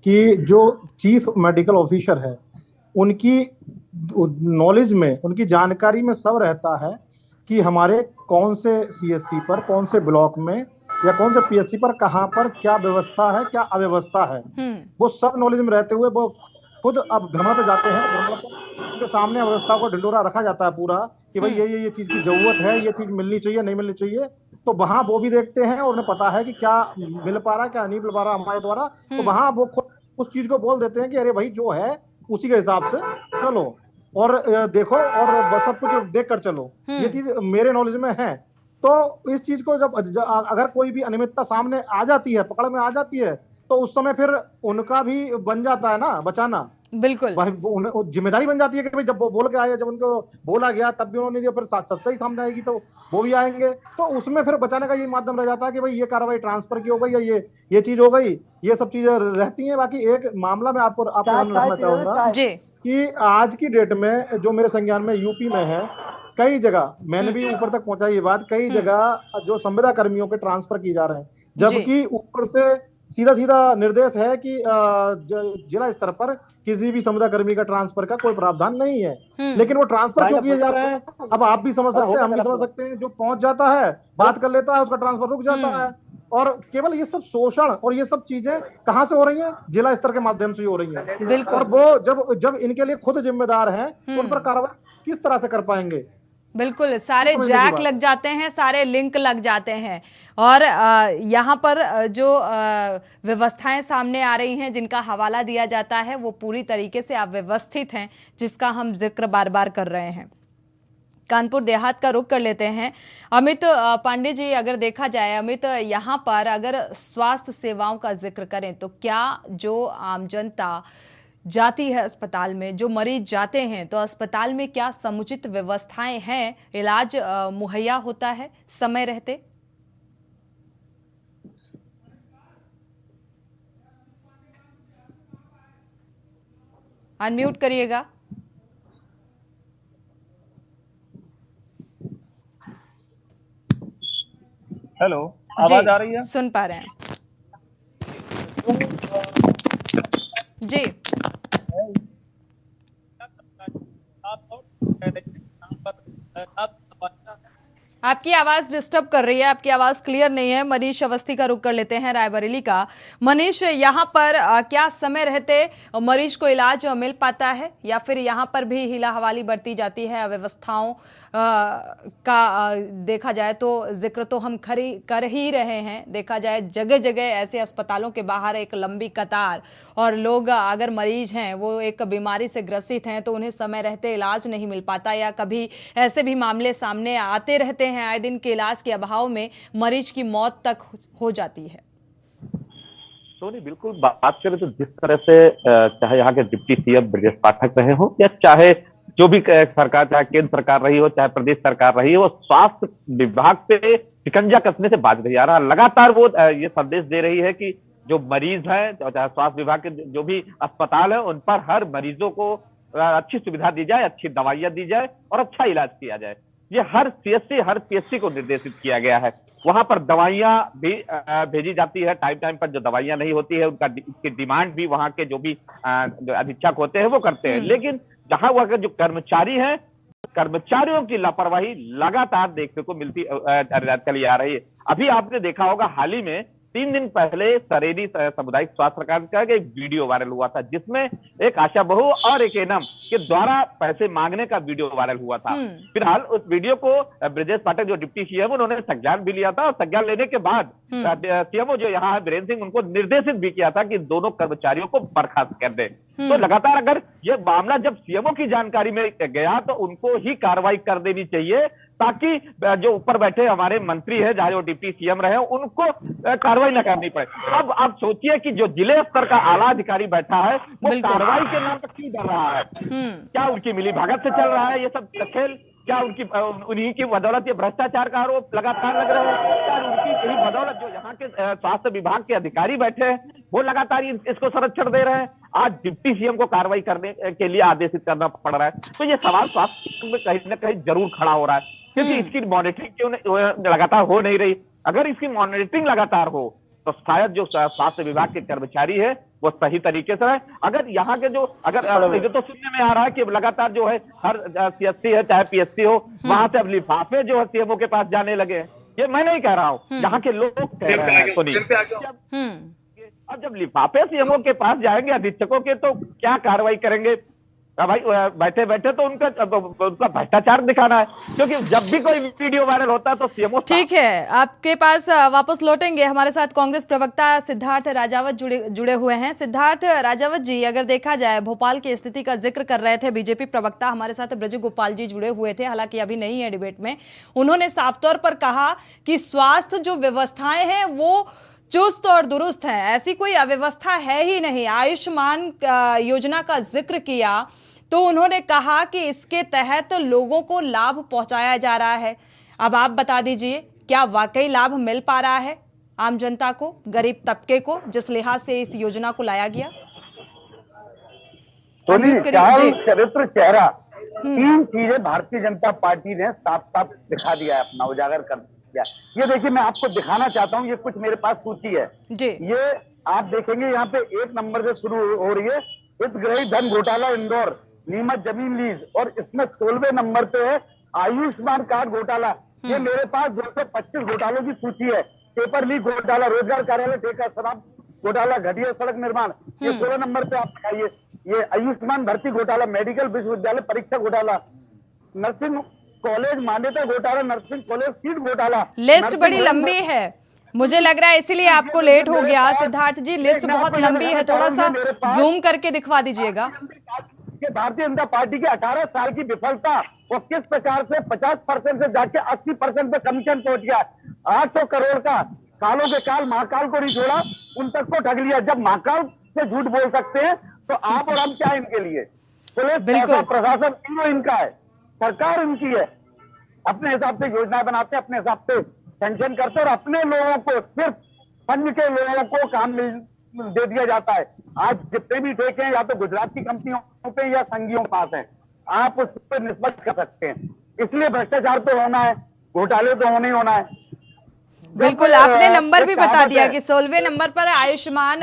कि जो चीफ मेडिकल ऑफिसर है उनकी नॉलेज में, उनकी जानकारी में सब रहता है कि हमारे कौन से सीएससी पर, कौन से ब्लॉक में या कौन से पीएससी पर कहाँ पर क्या व्यवस्था है, क्या अव्यवस्था है, वो सब नॉलेज में रहते हुए वो खुद अब भ्रमण पे जाते हैं। भ्रमण पर उनके सामने अव्यवस्था को ढिंढोरा रखा जाता है पूरा कि भाई ये चीज की जरूरत है, ये चीज मिलनी चाहिए, नहीं मिलनी चाहिए। तो वहां वो भी देखते हैं और उन्हें पता है कि क्या मिल पा रहा है, क्या नहीं मिल पा रहा हमारे द्वारा, तो वहां वो खुद उस चीज को बोल देते हैं कि अरे भाई जो है उसी के हिसाब से चलो और देखो और सब कुछ देख कर चलो। ये चीज मेरे नॉलेज में है। तो इस चीज को जब अगर कोई भी अनियमितता सामने आ जाती है, पकड़ में आ जाती है, तो उस समय फिर उनका भी बन जाता है ना बचाना। बिल्कुल, जिम्मेदारी बन जाती है कि भाई जब वो बोल के आए, जब उनको बोला गया तब भी उन्होंने दिया, फिर सच्चाई सामने आएगी तो वो भी आएंगे। तो उसमें फिर बचाने का ये माध्यम रह जाता है कि भाई ये कार्रवाई ट्रांसफर की हो गई या ये चीज हो गई, ये सब चीजें रहती हैं। बाकी एक मामला मैं आपको रखना चाहूंगा कि आज की डेट में जो मेरे संज्ञान में यूपी में है, कई जगह मैंने भी ऊपर तक पहुंचाई ये बात, कई जगह जो संविदा कर्मियों के ट्रांसफर किए जा रहे हैं, जबकि ऊपर से सीधा निर्देश है कि जिला स्तर पर किसी भी संविदा कर्मी का ट्रांसफर का कोई प्रावधान नहीं है। लेकिन वो ट्रांसफर क्यों किए जा रहे हैं, अब आप भी समझ सकते हैं, हम भी समझ सकते हैं। जो पहुंच जाता है, बात कर लेता है, उसका ट्रांसफर रुक जाता है। और केवल ये सब शोषण और ये सब चीजें कहाँ से हो रही हैं? जिला स्तर के माध्यम से हो रही हैं। और वो जब इनके लिए खुद जिम्मेदार हैं, तो उन पर कार्रवाई किस तरह से कर पाएंगे? बिल्कुल, सारे जैक लग जाते हैं, सारे लिंक लग जाते हैं, और यहाँ पर जो व्यवस्थाएं सामने आ रही हैं, जिनका हवाला दिया जाता है, वो पूरी तरीके से अव्यवस्थित हैं, जिसका हम जिक्र बार बार कर रहे हैं। कानपुर देहात का रुख कर लेते हैं। अमित पांडे जी, अगर देखा जाए अमित, यहाँ पर अगर स्वास्थ्य सेवाओं का जिक्र करें तो क्या जो आम जनता जाती है अस्पताल में, जो मरीज जाते हैं, तो अस्पताल में क्या समुचित व्यवस्थाएं हैं, इलाज मुहैया होता है समय रहते? अनम्यूट करिएगा। हेलो, आवाज आ रही है? सुन पा रहे हैं जी। आपकी आवाज डिस्टर्ब कर रही है, आपकी आवाज क्लियर नहीं है। मनीष अवस्थी का रुख कर लेते हैं, रायबरेली का। मनीष, यहाँ पर क्या समय रहते मरीज को इलाज मिल पाता है, या फिर यहाँ पर भी हिला हवाली बरती जाती है? अव्यवस्थाओं का देखा जाए तो जिक्र तो हम कर ही रहे हैं। देखा जाए जगह जगह ऐसे अस्पतालों के बाहर एक लंबी कतार, और लोग अगर मरीज हैं, वो एक बीमारी से ग्रसित हैं, तो उन्हें समय रहते इलाज नहीं मिल पाता, या कभी ऐसे भी मामले सामने आते रहते हैं आए दिन के इलाज के अभाव में मरीज की मौत तक हो जाती है। तो नहीं, बिल्कुल बात करें तो जिस तरह से चाहे यहाँ के डिप्टी सीएम ब्रजेश पाठक रहे हो, या चाहे जो भी सरकार, चाहे केंद्र सरकार रही हो, चाहे प्रदेश सरकार रही हो, स्वास्थ्य विभाग पे शिकंजा कसने से बाज नहीं आ रहा। लगातार वो ये संदेश दे रही है कि जो मरीज हैं, चाहे स्वास्थ्य विभाग के जो भी अस्पताल है, उन पर हर मरीजों को अच्छी सुविधा दी जाए, अच्छी दवाइयां दी जाए और अच्छा इलाज किया जाए। ये हर सीएससी, हर पीएससी को निर्देशित किया गया है। वहां पर दवाइयां भी भेजी जाती है टाइम पर। जो दवाइयां नहीं होती है, उसकी डिमांड भी वहां के जो भी अधीक्षक होते हैं वो करते हैं। लेकिन जहां वहां के जो कर्मचारी हैं, कर्मचारियों की लापरवाही लगातार देखने को मिलती चली आ रही है। अभी आपने देखा होगा हाल ही में 3 दिन पहले सरेली सामुदायिक स्वास्थ्य केंद्र का एक वीडियो वायरल हुआ था, जिसमें एक आशा बहू और एक एनएम के द्वारा पैसे मांगने का वीडियो वायरल हुआ था। फिलहाल उस वीडियो को ब्रजेश पाठक जो डिप्टी सीएम, उन्होंने संज्ञान भी लिया था और संज्ञान लेने के बाद सीएमओ जो यहाँ है वीरेंद्र सिंह, उनको निर्देशित भी किया था कि दोनों कर्मचारियों को बर्खास्त कर दे। तो लगातार अगर ये मामला जब सीएमओ की जानकारी में गया तो उनको ही कार्रवाई कर देनी चाहिए, ताकि जो ऊपर बैठे हमारे मंत्री है, चाहे वो डिप्टी सीएम रहे, उनको कार्रवाई न करनी पड़े। अब आप सोचिए कि जो जिले स्तर का आला अधिकारी बैठा है वो कार्रवाई के नाम पर क्यों डर रहा है? क्या उनकी मिली भगत से चल रहा है ये सब खेल? क्या उन्हीं की बदौलत ये भ्रष्टाचार का आरोप लगातार लग रहा है? क्या उनकी यही बदौलत जो यहाँ के स्वास्थ्य विभाग के अधिकारी बैठे हैं वो लगातार इसको संरक्षण दे रहे हैं? आज डिप्टी सीएम को कार्रवाई करने के लिए आदेशित करना पड़ रहा है। तो ये सवाल स्वास्थ्य में कहीं न कहीं जरूर खड़ा हो रहा है, क्योंकि इसकी मॉनिटरिंग क्यों लगातार हो नहीं रही? अगर इसकी मॉनिटरिंग लगातार हो तो शायद जो स्वास्थ्य विभाग के कर्मचारी है वो सही तरीके से है। अगर यहाँ के जो ये तो सुनने में आ रहा है कि लगातार जो है हर सीएससी है चाहे पीएससी हो, वहां से अब लिफाफे जो है सीएमओ के पास जाने लगे हैं। ये मैं नहीं कह रहा हूँ, यहाँ के लोग कह रहे हैं। सुनिए, अब जब लिफाफे सीएमओ के पास जाएंगे अधीक्षकों के, तो क्या कार्रवाई करेंगे? भाई बैठे बैठे तो उनका भ्रष्टाचार दिखाना है, क्योंकि जब भी कोई वीडियो वायरल होता है तो सीएमओ। ठीक है, आपके पास वापस लौटेंगे। हमारे साथ कांग्रेस प्रवक्ता सिद्धार्थ राजावत जुड़े हुए हैं। सिद्धार्थ राजावत जी, अगर देखा जाए भोपाल की स्थिति का जिक्र कर रहे थे बीजेपी प्रवक्ता, हमारे साथ ब्रज गोपाल जी जुड़े हुए थे, हालांकि अभी नहीं है डिबेट में। उन्होंने साफ तौर पर कहा कि स्वास्थ्य जो व्यवस्थाएं हैं वो चुस्त और दुरुस्त है, ऐसी कोई अव्यवस्था है ही नहीं। आयुष्मान योजना का जिक्र किया तो उन्होंने कहा कि इसके तहत लोगों को लाभ पहुंचाया जा रहा है। अब आप बता दीजिए, क्या वाकई लाभ मिल पा रहा है आम जनता को, गरीब तबके को, जिस लिहाज से इस योजना को लाया गया? चरित्र चेहरा, 3 चीजें भारतीय जनता पार्टी ने साफ साफ दिखा दिया है, अपना उजागर कर दिया। ये देखिए, मैं आपको दिखाना चाहता हूँ, ये कुछ मेरे पास सूची है जी। ये आप देखेंगे यहाँ पे 1 नंबर से शुरू हो रही है, हितग्राही धन घोटाला इंदौर, नीमच जमीन लीज, और इसमें 16वें नंबर पे है आयुष्मान कार्ड घोटाला। ये मेरे पास 225 घोटालों की सूची है। पेपर लीक घोटाला, रोजगार कार्यालय ठेका, शराब घोटाला, घटिया सड़क निर्माण, ये 16 नंबर पे आप दिखाइए। ये आयुष्मान भर्ती घोटाला, मेडिकल विश्वविद्यालय परीक्षा घोटाला, नर्सिंग कॉलेज मान्यता घोटाला, नर्सिंग कॉलेज सीट घोटाला। लिस्ट बड़ी लंबी है, मुझे लग रहा है इसीलिए आपको लेट हो गया। सिद्धार्थ जी, लिस्ट बहुत लंबी है, थोड़ा सा जूम करके दिखवा दीजिएगा। भारतीय जनता पार्टी के 18 साल की विफलता वो किस प्रकार से 50% से जाके 80% पे कमीशन पहुंच गया। 800 करोड़ का कालों के काल महाकाल को नहीं छोड़ा, उन तक को ठग लिया। जब महाकाल से झूठ बोल सकते हैं तो आप और हम क्या इनके लिए? पुलिस प्रशासन तीनों इनका है, सरकार इनकी है। अपने हिसाब से योजनाएं बनाते हैं, अपने हिसाब से सेंक्शन करते हैं, और अपने लोगों को, सिर्फ फंड के लोगों को काम दे दिया जाता है। आज जितने भी ठेके हैं या तो गुजरात की कंपनियों पे या संघियों के पास है, आप उस पर निष्पक्ष कर सकते हैं। इसलिए भ्रष्टाचार तो होना है, घोटाले तो होने ही होना है। बिल्कुल, आपने नंबर भी बता दिया कि 16वें नंबर पर आयुष्मान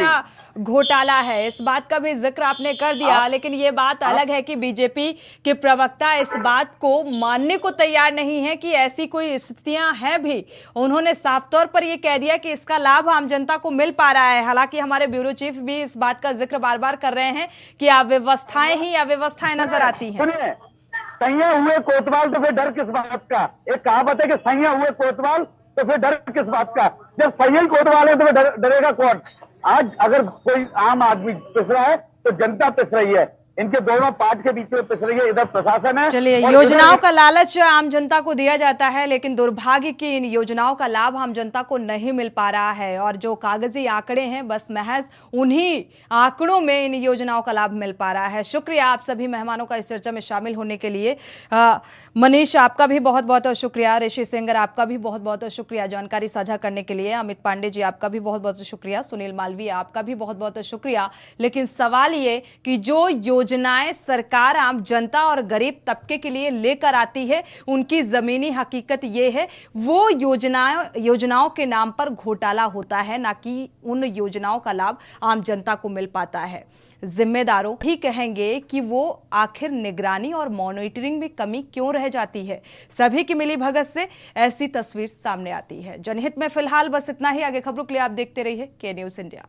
घोटाला है, इस बात का भी जिक्र आपने कर दिया। लेकिन ये बात अलग है कि बीजेपी के प्रवक्ता इस बात को मानने को तैयार नहीं है कि ऐसी कोई स्थितियां हैं भी। उन्होंने साफ तौर पर ये कह दिया कि इसका लाभ आम जनता को मिल पा रहा है। हालांकि हमारे ब्यूरो चीफ भी इस बात का जिक्र बार बार कर रहे हैं कि अव्यवस्थाएं ही अव्यवस्थाएं नजर आती हैं। सैया हुए कोतवाल तो फिर डर किस बात का? एक कहावत है कि सैया हुए कोतवाल तो फिर डर किस बात का? जब सही कोतवाल है तो फिर डरेगा कौन? आज अगर कोई आम आदमी पिस रहा है तो जनता पिस रही है, इनके दोनों पार्ट के बीच में पिस रही है। इधर प्रशासन है। चलिए, योजनाओं का लालच आम जनता को दिया जाता है, लेकिन दुर्भाग्य की इन योजनाओं का लाभ आम जनता को नहीं मिल पा रहा है। और जो कागजी आंकड़े हैं, बस महज उन्हीं आंकड़ों में इन योजनाओं का लाभ मिल पा रहा है। शुक्रिया आप सभी मेहमानों का इस चर्चा में शामिल होने के लिए। मनीष, आपका भी बहुत बहुत शुक्रिया। ऋषि सेंगर, आपका भी बहुत बहुत शुक्रिया जानकारी साझा करने के लिए। अमित पांडे जी, आपका भी बहुत बहुत शुक्रिया। सुनील मालवीय, आपका भी बहुत बहुत शुक्रिया। लेकिन सवाल ये कि जो योजनाएं सरकार आम जनता और गरीब तबके के लिए लेकर आती है, उनकी जमीनी हकीकत ये है वो योजनाओं के नाम पर घोटाला होता है, ना कि उन योजनाओं का लाभ आम जनता को मिल पाता है। जिम्मेदारों ही कहेंगे कि वो आखिर निगरानी और मॉनिटरिंग में कमी क्यों रह जाती है। सभी की मिली भगत से ऐसी तस्वीर सामने आती है। जनहित में फिलहाल बस इतना ही। आगे खबरों के लिए आप देखते रहिए के न्यूज़ इंडिया।